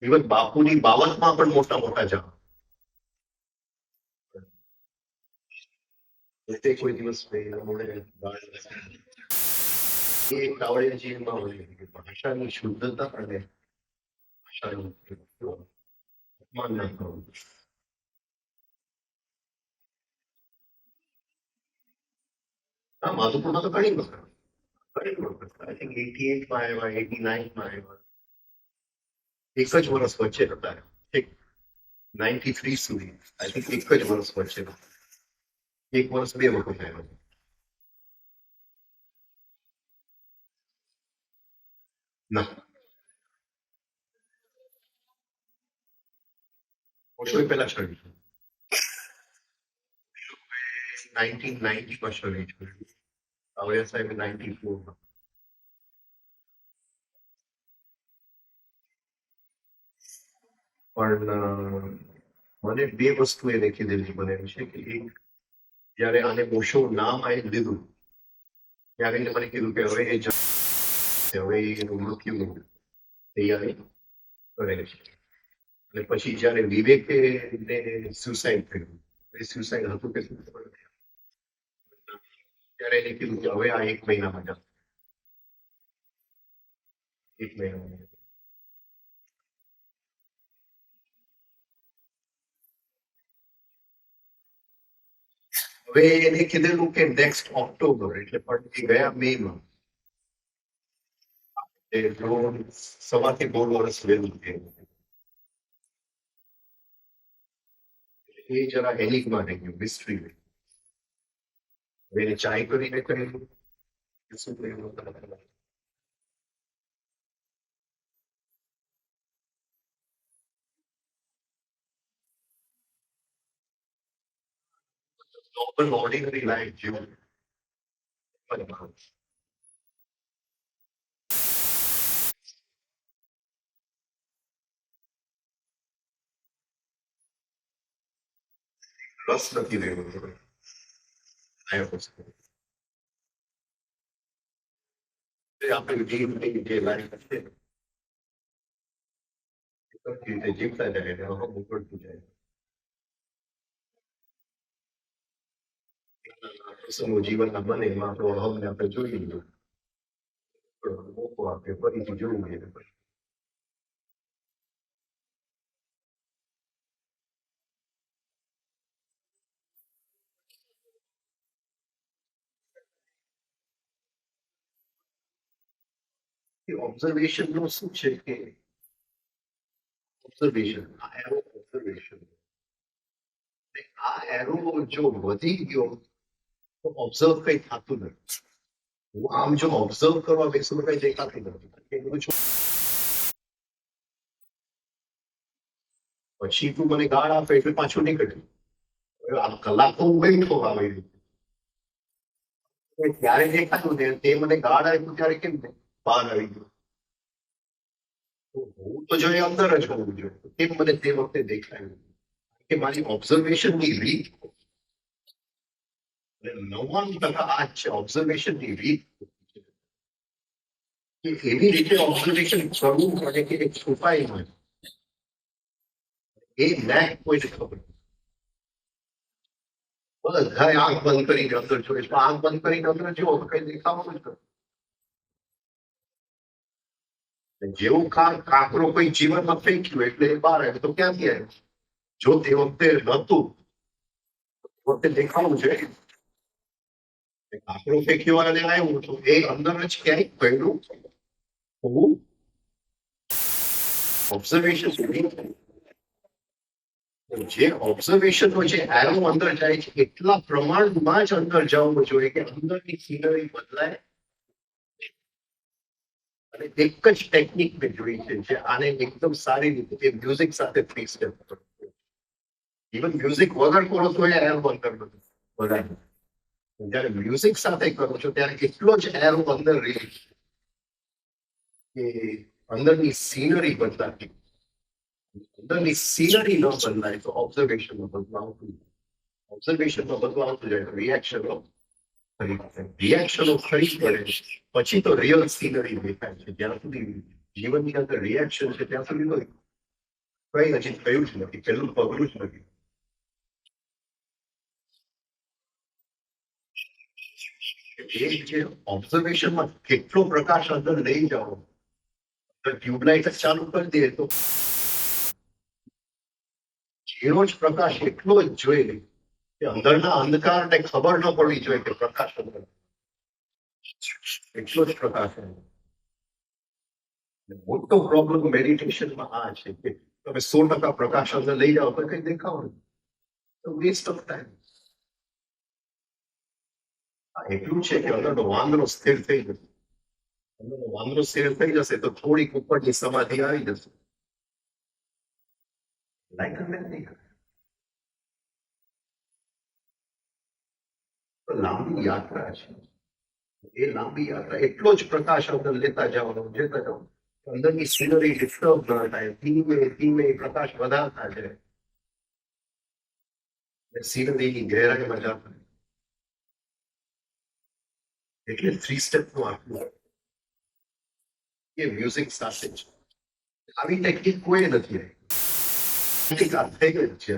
ઇવન બાપુની બાબતમાં પણ મોટા મોટા જવા તે કોઈ દિવસ એ કાવડિયાજીમાં હોય કે ભાષાની શુદ્ધતા અને ભાષાનું અપમાન ન કરવું. હા, માધુપુરમાં તો ઘણી વખત આઈ થિંક 88 માં આવ્યા, 89 માં આવ્યા. એક જ વર્ષ વચ્ચે હતા એક 93 સુધી આઈ થિંક એક જ વર્ષ વચ્ચે એક વર્ષ 2 વખત આવ્યા. ના, ઓશો પહેલા શરૂ 1990 માં શરૂ થયું. કાવડિયા સાહેબ 94 માં. પણ મને બે વસ્તુ એને કીધેલી મને એમ છે કે એક જયારે આને ઓશો નામ આવી લીધું ત્યારે એને મને કીધું કે હવે એનું મૃત્યુ તૈયારી કરે છે. અને પછી જયારે વિવેકે સુસાઇડ કર્યું, એ સુસાઇડ હતું કે શું ખબર નથી. ત્યારે એને કીધું કે હવે આ 1 મહિનામાં જશે, 1 મહિનામાં. હવે એને કીધેલું કે નેક્સ્ટ ઓક્ટોબર એટલે પણ એ ગયા મે માં એ સવારથી 2 વર્ષ વહેલું થયું. એ જરા એનિગમાં રહી ગયું, મિસ્ટ્રી. એને ચાય કરીને કરેલું શું કર્યું નોર્મલ ઓર્ડિનરી લાઈફ જીવન રસ નથી લેવો આ વસ્તુ આપણી જે લાઈફ છે રીતે જીવતા જાય એટલે અહમ ઉકળતું જાય પ્રસંગો જીવનના બને એમાં તો અહમને આપણે જોઈ લીધું મોકો આપે ફરીથી જોવું જોઈએ ઓબ્ઝર્વેશન નું શું છે કે ઓબ્ઝર્વેશન આ એરો ઓબ્ઝર્વેશન આ એરો જો વધી ગયો તો ઓબ્ઝર્વ કઈ થતું નથી હું આમ જો ઓબ્ઝર્વ કરવા બેસું કઈ દેખાતું નથી એ બધું પછી તું મને ગાળ આપે એટલે પાછું નીકળ્યું આ કલાક તો હું બેઠો આવે ત્યારે દેખાતું ને તે મને ગાળ આપ્યું ત્યારે કેમ બહાર આવી ગયું હું તો જો અંદર જ હોવું જોઈએ કેમ મને તે વખતે દેખાયું કે મારી ઓબ્ઝર્વેશન ની રીત 99% આ છે ઓબ્ઝર્વેશન ની રીત કે એવી રીતે ઓબ્ઝર્વેશન કરવું પડે કે એક છુપાઈ હોય એ મેં કોઈને ખબર બધા આંખ બંધ કરીને અંદર જોઈએ આંખ બંધ કરીને અંદર જુઓ તો કઈ દેખાવાનું જ જેવું કાંકરો કોઈ જીવનમાં ફેંક્યું એટલે એ બહાર આવ્યું તો ક્યાંથી આવ્યું જો તે વખતે નહોતું વખતે દેખાવું જોઈએ કાંકરો ફેંક્યો અને આવ્યું તો એ અંદર જ ક્યાંય પડ્યું હોવું ઓબ્ઝર્વેશન જે ઓબ્ઝર્વેશન નો જે એરો અંદર જાય છે એટલા પ્રમાણમાં જ અંદર જવું જોઈએ કે અંદરની સિનરી બદલાય અને એક જ ટેકનિક મેં જોઈ છે જે આને એકદમ સારી રીતે મ્યુઝિક સાથે થઈ શકે ઇવન મ્યુઝિક વગર કરો તો એ એરો અંદર નથી બરાબર જયારે મ્યુઝિક સાથે કરો છો ત્યારે એટલો જ એરો અંદર રહે કે અંદરની સીનરી બદલાતી અંદરની સીનરી ન બદલાય તો ઓબ્ઝર્વેશનમાં બદલાવ ઓબ્ઝર્વેશનમાં બદલાવ આવતું જાય રિએક્શનો ખરી પડે પછી તો રિયલ સીનરી દેખાય છે જ્યાં સુધી જીવનની અંદર રિએક્શન છે ત્યાં સુધી કઈ હજી થયું જ નથી પેલું પગલું જ નથી ઓબ્ઝર્વેશનમાં કેટલો પ્રકાશ અંદર લઈ જાઓ ટ્યુબલાઇટ ચાલુ કરી દે તો જેનો જ પ્રકાશ એટલો જ જોઈએ કે અંદરના અંધકારને ખબર ન પડવી જોઈએ કે પ્રકાશ અંદર એટલો જ પ્રકાશ મોટો પ્રોબ્લેમ મેડિટેશનમાં આ છે કે તમે 100% પ્રકાશ અંદર લઈ જાઓ તો કઈ દેખાવ નહીં વેસ્ટ ઓફ ટાઈમ એટલું છે કે અંદરનો વાંદરો સ્થિર થઈ જશે અંદરનો વાંદરો સ્થિર થઈ જશે તો થોડીક ઉપરની સમાધિ આવી જશે લાંબી યાત્રા છે એ લાંબી યાત્રા એટલો જ પ્રકાશ અંદર લેતા જવાનો જેતા જાઓ અંદરની સિનરી ડિસ્ટર્બ ન થાય ધીમે ધીમે પ્રકાશ વધારતા જાય સિનરીની ગહેરાઈમાં જતા એટલે 3 સ્ટેપ નું આટલું એ મ્યુઝિક સાથે છે આવી ટેકનિક કોઈ નથી થઈ ગઈ છે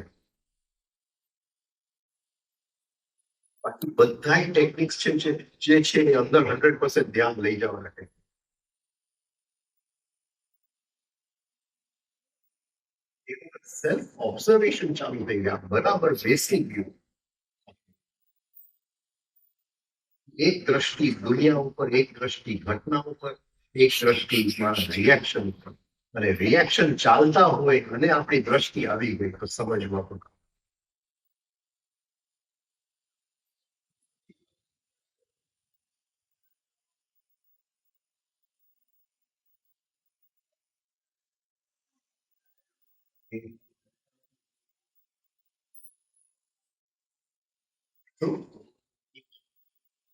બાકી બધા ટેકનિક્સ છે જે છે એ અંદર 100% ધ્યાન લઈ જવાના છે સેલ્ફ ઓબ્ઝર્વેશન ચાલુ થઈ ગયા બરાબર બેસી ગયું એક દ્રષ્ટિ દુનિયા ઉપર એક દ્રષ્ટિ ઘટના ઉપર એક દ્રષ્ટિ રિએક્શન ઉપર અને રિએક્શન ચાલતા હોય અને આપણી દ્રષ્ટિ આવી ગઈ તો સમજવા પડે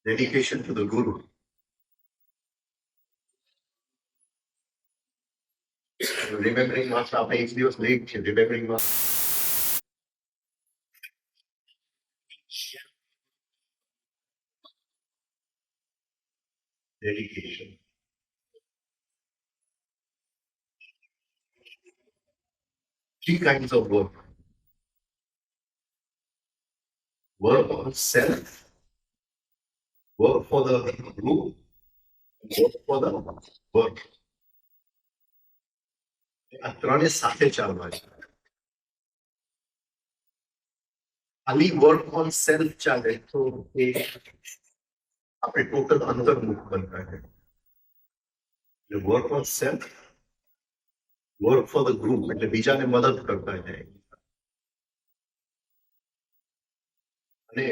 Dedication to the Guru. Remembering marks આપણે એક દિવસ લેટ છે. Remembering marks. Dedication. Three kinds of work. Work on self, work for the group, work for the work. આ ત્રણે સાથે ચાલવા છે. ખાલી વર્ક ઓન સેલ્ફ ચાલે તો એ આપણે ટોટલ અંતર્મુખ બનતા છે. Work own self, work for the group એટલે બીજાને મદદ કરતા જાય. અને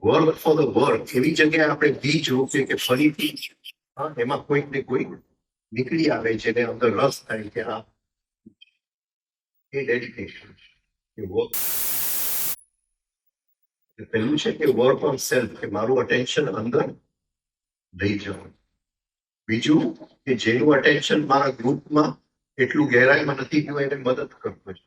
વર્ક ફોર ધ વર્ક એવી જગ્યાએ આપણે બીજ રોપીએ કે ફરીથી એમાં કોઈક ને કોઈક નીકળી આવે જેને અંદર રસ થાય કે આ એ ડેડિકેશન છે. વર્ક પહેલું છે કે વર્ક ઓન સેલ્ફ કે મારું અટેન્શન અંદર લઈ જવું. બીજું કે જેનું અટેન્શન મારા ગ્રુપમાં એટલું ગહેરાઈમાં નથી ગયું એને મદદ કરતો છે.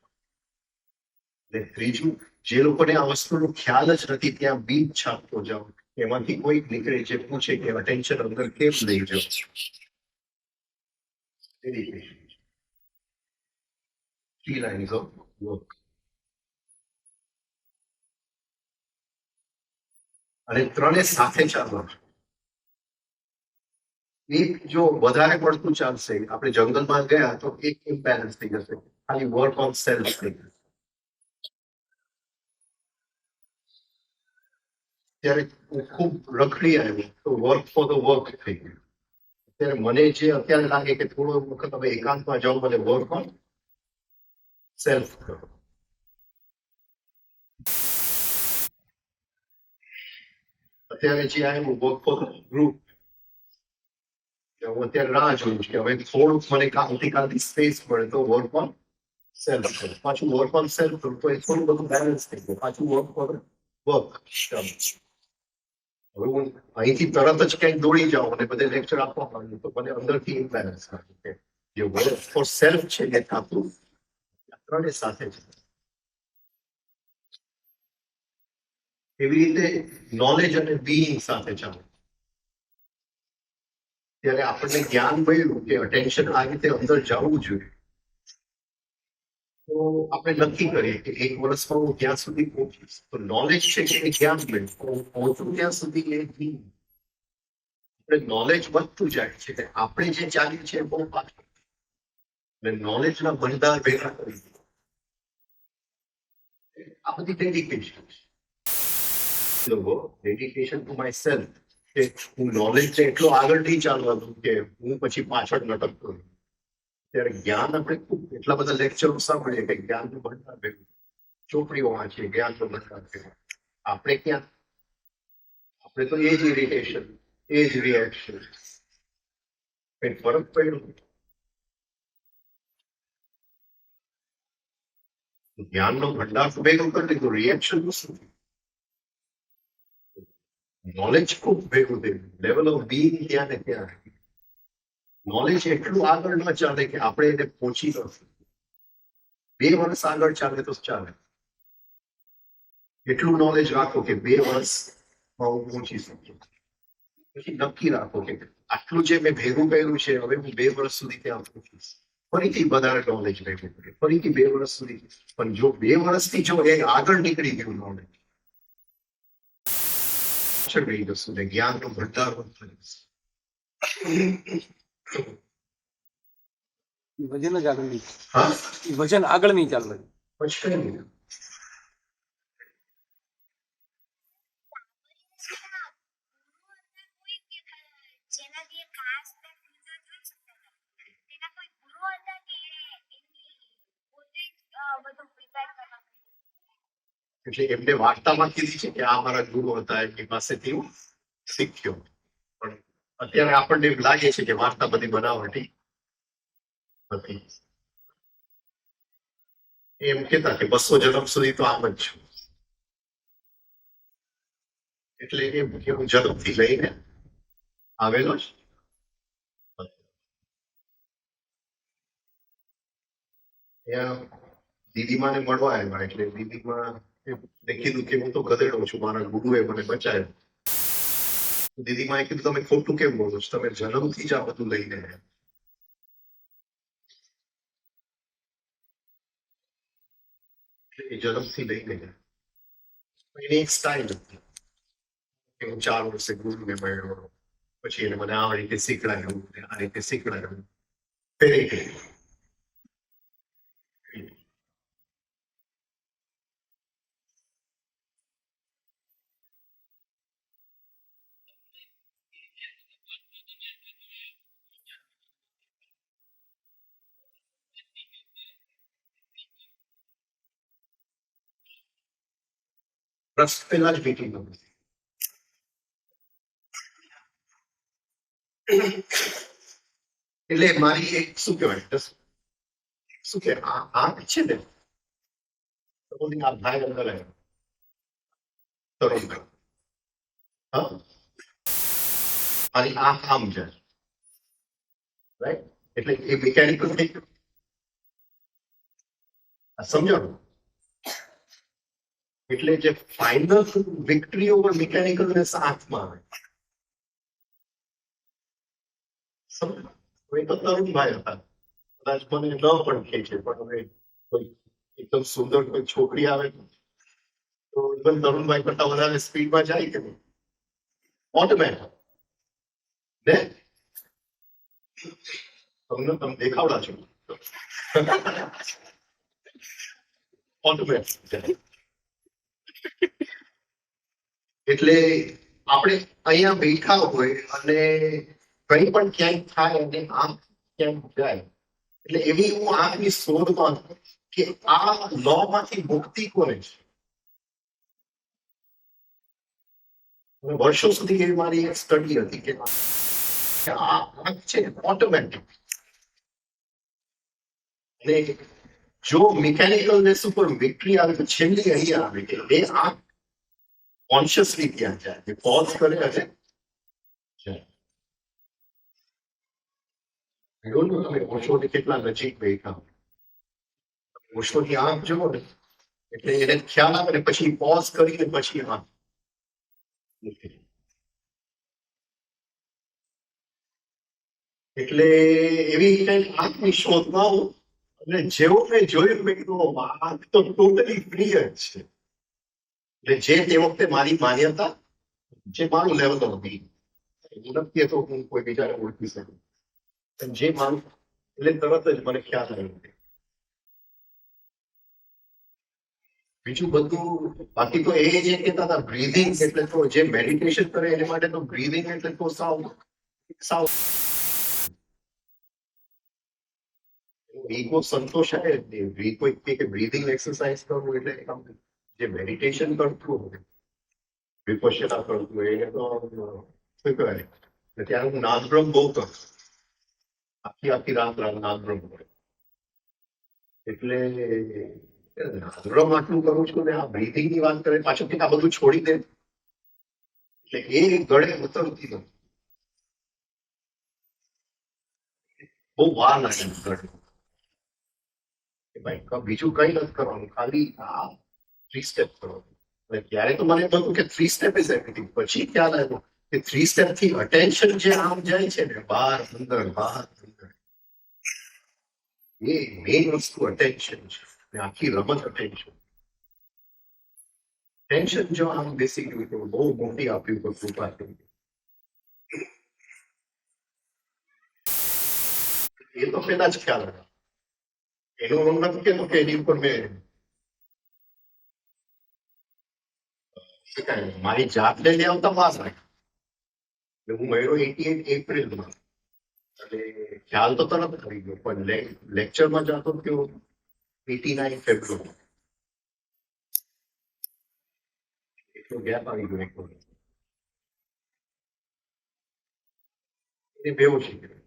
અને ત્રીજું જે લોકોને આ વસ્તુનો ખ્યાલ જ નથી ત્યાં બીજ છાપતો જાઓ એમાંથી કોઈક નીકળે છે પૂછે કે અટેન્શન અંદર કેમ લઈ જાઓ. Three lines of work. અને ત્રણે સાથે ચાલવાનું. એક જો વધારે પડતું ચાલશે આપણે જંગલમાં ગયા તો એક ઇમ્બેલેન્સ થઈ જશે. ખાલી વર્ક ઓન સેલ્ફ થઈ જશે. ત્યારે ખૂબ રખડી આવ્યું તો વર્ક ફોર ધ વર્ક થઈ ગયું. ત્યારે મને જે અત્યારે લાગે કે થોડો વખત હવે એકાંતમાં જાઉં મને વર્ક ઓન સેલ્ફ કરો. અત્યારે જે આવ્યું વર્ક ફોર ધ ગ્રુપ હું અત્યારે રાહ જોઉં છું કે હવે થોડુંક મને આવતીકાલથી સ્પેસ મળે તો વર્ક ઓન સેલ્ફ કરું. પાછું વર્ક ઓન સેલ્ફ કરું તો એ થોડું બધું બેલેન્સ થઈ ગયું. પાછું વર્ક ફોર વર્ક. હવે હું અહીંથી તરત જ ક્યાંક દોડી જાઉં અને બધે લેક્ચર આપવા માંડું તો મને અંદરથી ઇમ્બેલેન્સ લાગે કે જે વર્ક ફોર સેલ્ફ છે એ થતું ત્રણે સાથે છે. એવી રીતે નોલેજ અને બીઇંગ સાથે ચાલે. ત્યારે આપણને જ્ઞાન મળ્યું કે અટેન્શન આ રીતે અંદર જવું જોઈએ તો આપણે નક્કી કરીએ કે એક વર્ષમાં હું ત્યાં સુધી પહોંચીશ. તો નોલેજ છે કે એ જ્ઞાન મળ્યું પહોંચું ત્યાં સુધી એ આપણે નોલેજ વધતું જાય છે કે આપણે જે ચાલીએ છીએ બહુ પાછળ અને નોલેજના ભંડાર ભેગા કરી આ બધી ડેડિકેશન છે. ડેડિકેશન ટુ માય સેલ્ફ કે હું નોલેજ એટલો આગળ નહીં ચાલવા દઉં કે હું પછી પાછળ લટકતો રહું. ત્યારે જ્ઞાન આપણે ખૂબ એટલા બધા લેક્ચરો સાંભળીએ કે જ્ઞાનનું ભંડાર ભેગું ચોપડીઓ વાંચીએ જ્ઞાનનો ભંડાર ભેગું. આપણે ક્યાં આપણે તો એ જ ઇરિટેશન એ જ રિએક્શન કઈ ફરક પડ્યો. જ્ઞાનનો ભંડાર તો ભેગો કરી લીધો રિએક્શન શું નોલેજ ખૂબ ભેગું થયું. લેવલ ઓફ બીઇંગ ત્યાં ને ત્યાં નોલેજ એટલું આગળ ન ચાલે કે આપણે એને પહોંચી ન શકીએ. 2 વર્ષ આગળ ચાલે તો ચાલે. એટલું નોલેજ રાખો કે 2 વર્ષમાં હું પહોંચી શકું. પછી નક્કી રાખો કે આટલું જે મેં ભેગું કર્યું છે હવે હું 2 વર્ષ સુધી ત્યાં પહોંચીશ. ફરીથી વધારે નોલેજ ભેગું કરે ફરીથી 2 વર્ષ સુધી. પણ જો 2 વર્ષથી જો એ આગળ નીકળી ગયું નોલેજ પાછળ રહી જશું ને જ્ઞાનનો ભંડાર વધતો જશે. વજન જ આગળ નહીં. હા વજન આગળ નહીં ચાલવા. પછી કઈ નહીં. જેનાથી એક ખાસ ફ્યુચર જોઈ શકતા તેના કોઈ ગુરુ હતા કે એમની પોતે જ બધું પ્રિપેર કરવા એટલે એમને વાર્તામાં કીધી છે કે આ મારા ગુરુ હતા એમની પાસેથી હું શીખ્યો. પણ અત્યારે આપણને એમ લાગે છે કે વાર્તા બધી બનાવટી નથી. એમ કેતા કે 200 જન્મ સુધી તો આમ જ છું. એટલે એ હું ઝડપથી લઈને આવેલો જ. ત્યાં દીદીમાને મળવા આવ્યા એટલે દીદીમાં મેં કીધું કે હું તો ગધેડો છું, મારા ગુરુએ મને બચાવ્યો. દીદીમાએ કીધું તમે ખોટું કેમ બોલો છો, તમે જન્મથી જ આ બધું લઈને આવ્યા. એટલે એ જન્મથી લઈને ગયા. એની એક સ્ટાઇલ હતી કે હું 4 વર્ષે ગુરુને મળ્યો, પછી એને મને આ રીતે શીખડાયું, આ રીતે શીખડાયું. Very great. પ્રશ્ન પહેલા જ મીટિંગ હતી. એટલે મારી એક શું કહેવાય, શું કે આ છે ને, આ ભાઈ અંદર આવ્યો તરુણ, હા, અને આ આમ જાય, રાઈટ? એટલે એ મિકેનિકલ થઈ ગયું. સમજાણું? એટલે જે ફાઇનલ વિક્ટરી ઓવર મિકેનિકલ ને સાથમાં આવે. સમજાણું? હવે તો તરુણભાઈ હતા, કદાચ મને ન પણ કહે છે, પણ હવે કોઈ એકદમ સુંદર કોઈ છોકરી આવે તો એકદમ તરુણભાઈ કરતા વધારે સ્પીડમાં જાય કે નહીં? ઓટોમેટિક ને તમને તમે દેખાવડા છો ઓટોમેટિક. એટલે આપણે અહીંયા બેઠા હોય અને કઈ પણ ક્યાંક થાય અને આંખ ક્યાંક જાય, એટલે એવી હું આંખની શોધમાં હતો કે આ લો માંથી મુક્તિ કોને છે. અને વર્ષો સુધી એ મારી એક સ્ટડી હતી કે આ આંખ છે ઓટોમેટિક. અને જો મિકેનિકલનેસ ઉપર વિક્ટરી આવે તો છેલ્લી અહીંયા આવે કે એ આંખ કોન્શિયસલી ત્યાં જાય, જે પોઝ કરે અને જાય. તમે ઓશોની કેટલા નજીક બેઠા હો, ઓશોની આંખ જુઓ ને એટલે એને ખ્યાલ આવે ને પછી પોઝ કરીને પછી આંખ. એટલે એવી કઈક આંખની શોધમાં હું, અને જેવું મેં જોયું મેં કીધું આંખ તો ટોટલી ફ્રી જ છે. એટલે જે તે વખતે મારી માન્યતા, જે મારું લેવલ હતી, એવું નથી તો હું કોઈ બીજાને ઓળખી શકું, જે મારું એટલે તરત જ મને ખ્યાલ આવ્યો. બીજું બધું બાકી તો એ જે કહેતા હતા બ્રીધિંગ, એટલે તો જે મેડિટેશન કરે એના માટે તો બ્રીધિંગ એટલે તો સાવ સાવ ઈગો સંતોષાય જ નહીં. કોઈ કે બ્રીધિંગ એક્સરસાઇઝ કરવું એટલે જે મેડિટેશન કરતું હોય, વિપશ્યના કરતું હોય એને તો શું કહેવાય, ત્યારે હું નાદબ્રહ્મ બહુ કરું, આખી આખી રાત નાદબ્રહ્મ કરું. એટલે નાદબ્રહ્મ આટલું કરું છું ને આ બ્રીથિંગ ની વાત કરે પાછું કે આ બધું છોડી દે, એટલે એ ગળે ઉતરતી નથી. બહુ વાર લાગે ગળે. ભાઈ બીજું કઈ નથી કરવાનું, ખાલી આ 3 સ્ટેપ કરવાનું. અને ત્યારે તો મને બધું કે 3 સ્ટેપ ઇઝ એવરીથિંગ. પછી ખ્યાલ આવ્યો કે 3 સ્ટેપ થી અટેન્શન જે આમ જાય છે ને બહાર અંદર બહાર અંદર, એ મેઇન વસ્તુ અટેન્શન છે. આખી રમત અટેન્શન. ટેન્શન જો આમ બેસી ગયું તો બહુ મોટી આપણી ઉપર કૃપા થઈ. એ તો પેલા જ ખ્યાલ આવ્યો. એનું હું નથી કેતો કે એની ઉપર મેં મારી જાતને લઈ આવતા વાર લાગે. હું મળ્યો 88 એપ્રિલમાં, અને ખ્યાલ તો તરત કરી ગયો, પણ લેક્ચરમાં જતો થયો 89 ફેબ્રુઆરી. એટલો ગેપ આવી ગયો એક વખત. એ બેવું છે.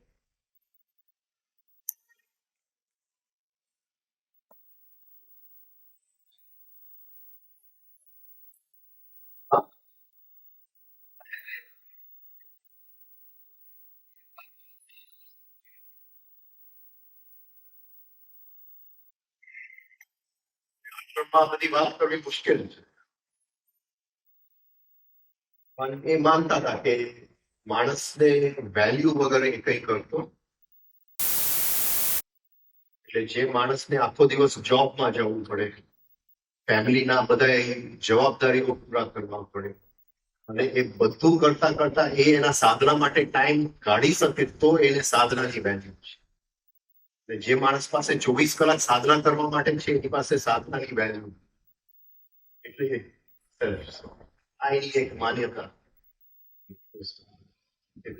આ બધી વાત કરવી મુશ્કેલ છે, પણ એ માનતા હતા કે માણસને વેલ્યુ વગર એ કંઈ કરતો, એટલે જે માણસને આખો દિવસ જોબમાં જવું પડે, ફેમિલીના બધા જવાબદારીઓ પૂરા કરવા પડે, અને એ બધું કરતા કરતા એ એના સાધના માટે ટાઈમ કાઢી શકે તો એને સાધનાની વેલ્યુ છે. અને જે માણસ પાસે 24 કલાક સાધના કરવા માટે છે એની પાસે સાધનાની વેલ્યુ એટલે આ એની એક માન્યતા.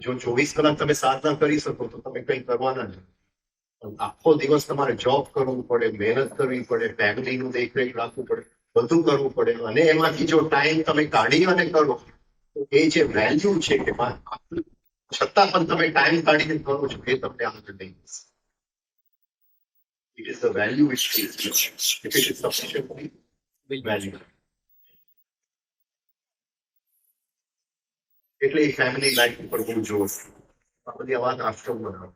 જો 24 કલાક તમે સાધના કરી શકો તો તમે કંઈ કરવાના નથી. આખો દિવસ તમારે જોબ કરવું પડે, મહેનત કરવી પડે, ફેમિલીનું દેખરેખ રાખવું પડે, બધું કરવું પડે, અને એમાંથી જો ટાઈમ તમે કાઢી અને કરો તો એ જે વેલ્યુ છે કે છતાં પણ તમે ટાઈમ કાઢીને કરો છો એ તમને આગળ નહીં. It is the value which is if it is sufficiently value. એટલે એ ફેમિલી લાઈફ ઉપર બહુ જોર છે. આ બધી વાત આશ્રમમાં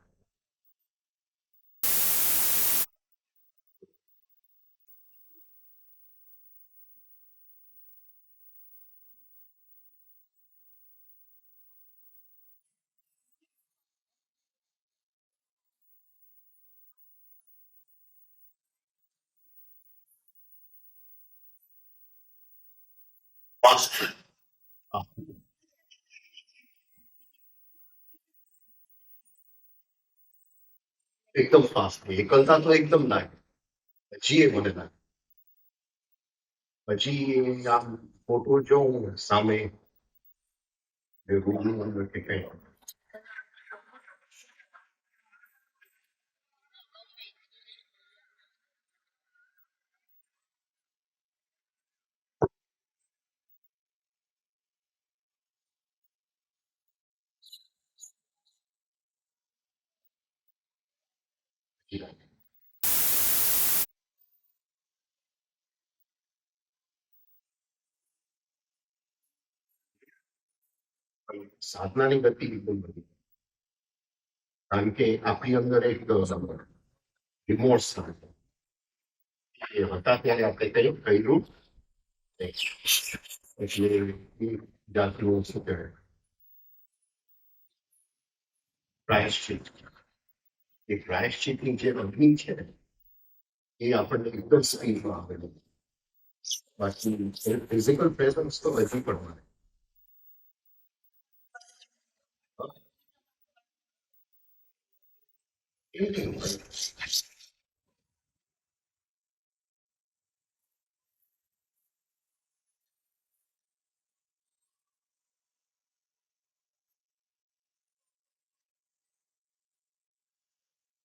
ફાસ્ટ એકદમ ફાસ્ટ. એકલતા તો એકદમ લાગે, હજી એ મને લાગે, હજી આમ ફોટો જોઉં સામે રૂમની અંદર કે કઈ સાધનાની ગતિ એકદમ બધી, કારણ કે આપણી અંદર એક રિમોર્સ એ હતા ત્યારે આપણે કર્યું એટલે એ જાતનું શું કહેવાય પ્રાયશ્ચિત. એ પ્રાયશ્ચિતની જે અગ્નિ છે ને એ આપણને એકદમ સ્પીડમાં આવે. બાકી ફિઝિકલ પ્રેઝન્સ તો હજી પણ મળે.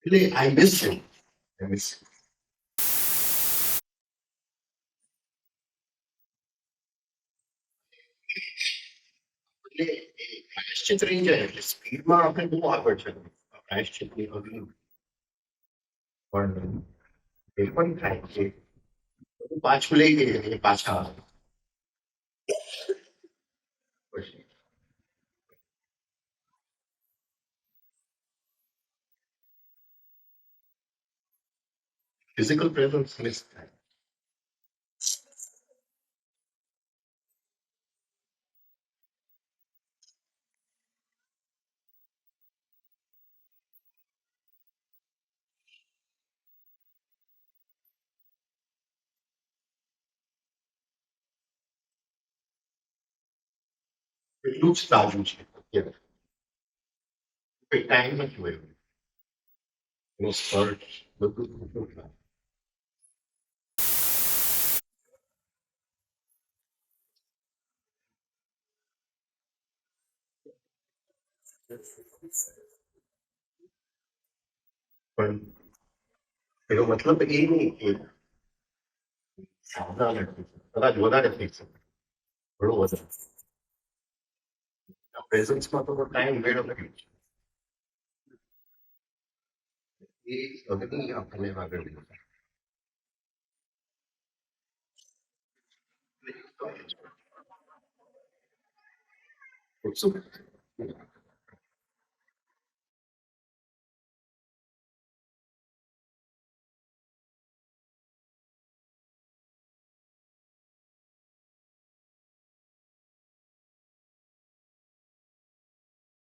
એટલે I miss you. I miss you. એટલે એ પ્રાયશ્ચિત રહી જાય એટલે સ્પીડમાં આપણે બહુ આગળ છે પ્રાયશ્ચિતની અગ્નિ. પણ એ પણ થાય છે બધું પાછું લઈ ગઈએ એ પાછા આવે. પછી ફિઝિકલ પ્રેઝન્સ મિસ થાય. એટલું જ તાજું છે અત્યારે, કઈ ટાઈમ નથી હોય એનો સ્પર્શ બધું એટલું જ લાગે. પણ એનો મતલબ એ નહીં કે સાવધાન નથી, કદાચ વધારે થઈ શકે, ઘણું વધારે. પ્રેઝન્સમાં તો ટાઈમ વેળો નથી, એ અગ્નિ આપણને આગળ વધે. ઉત્સુક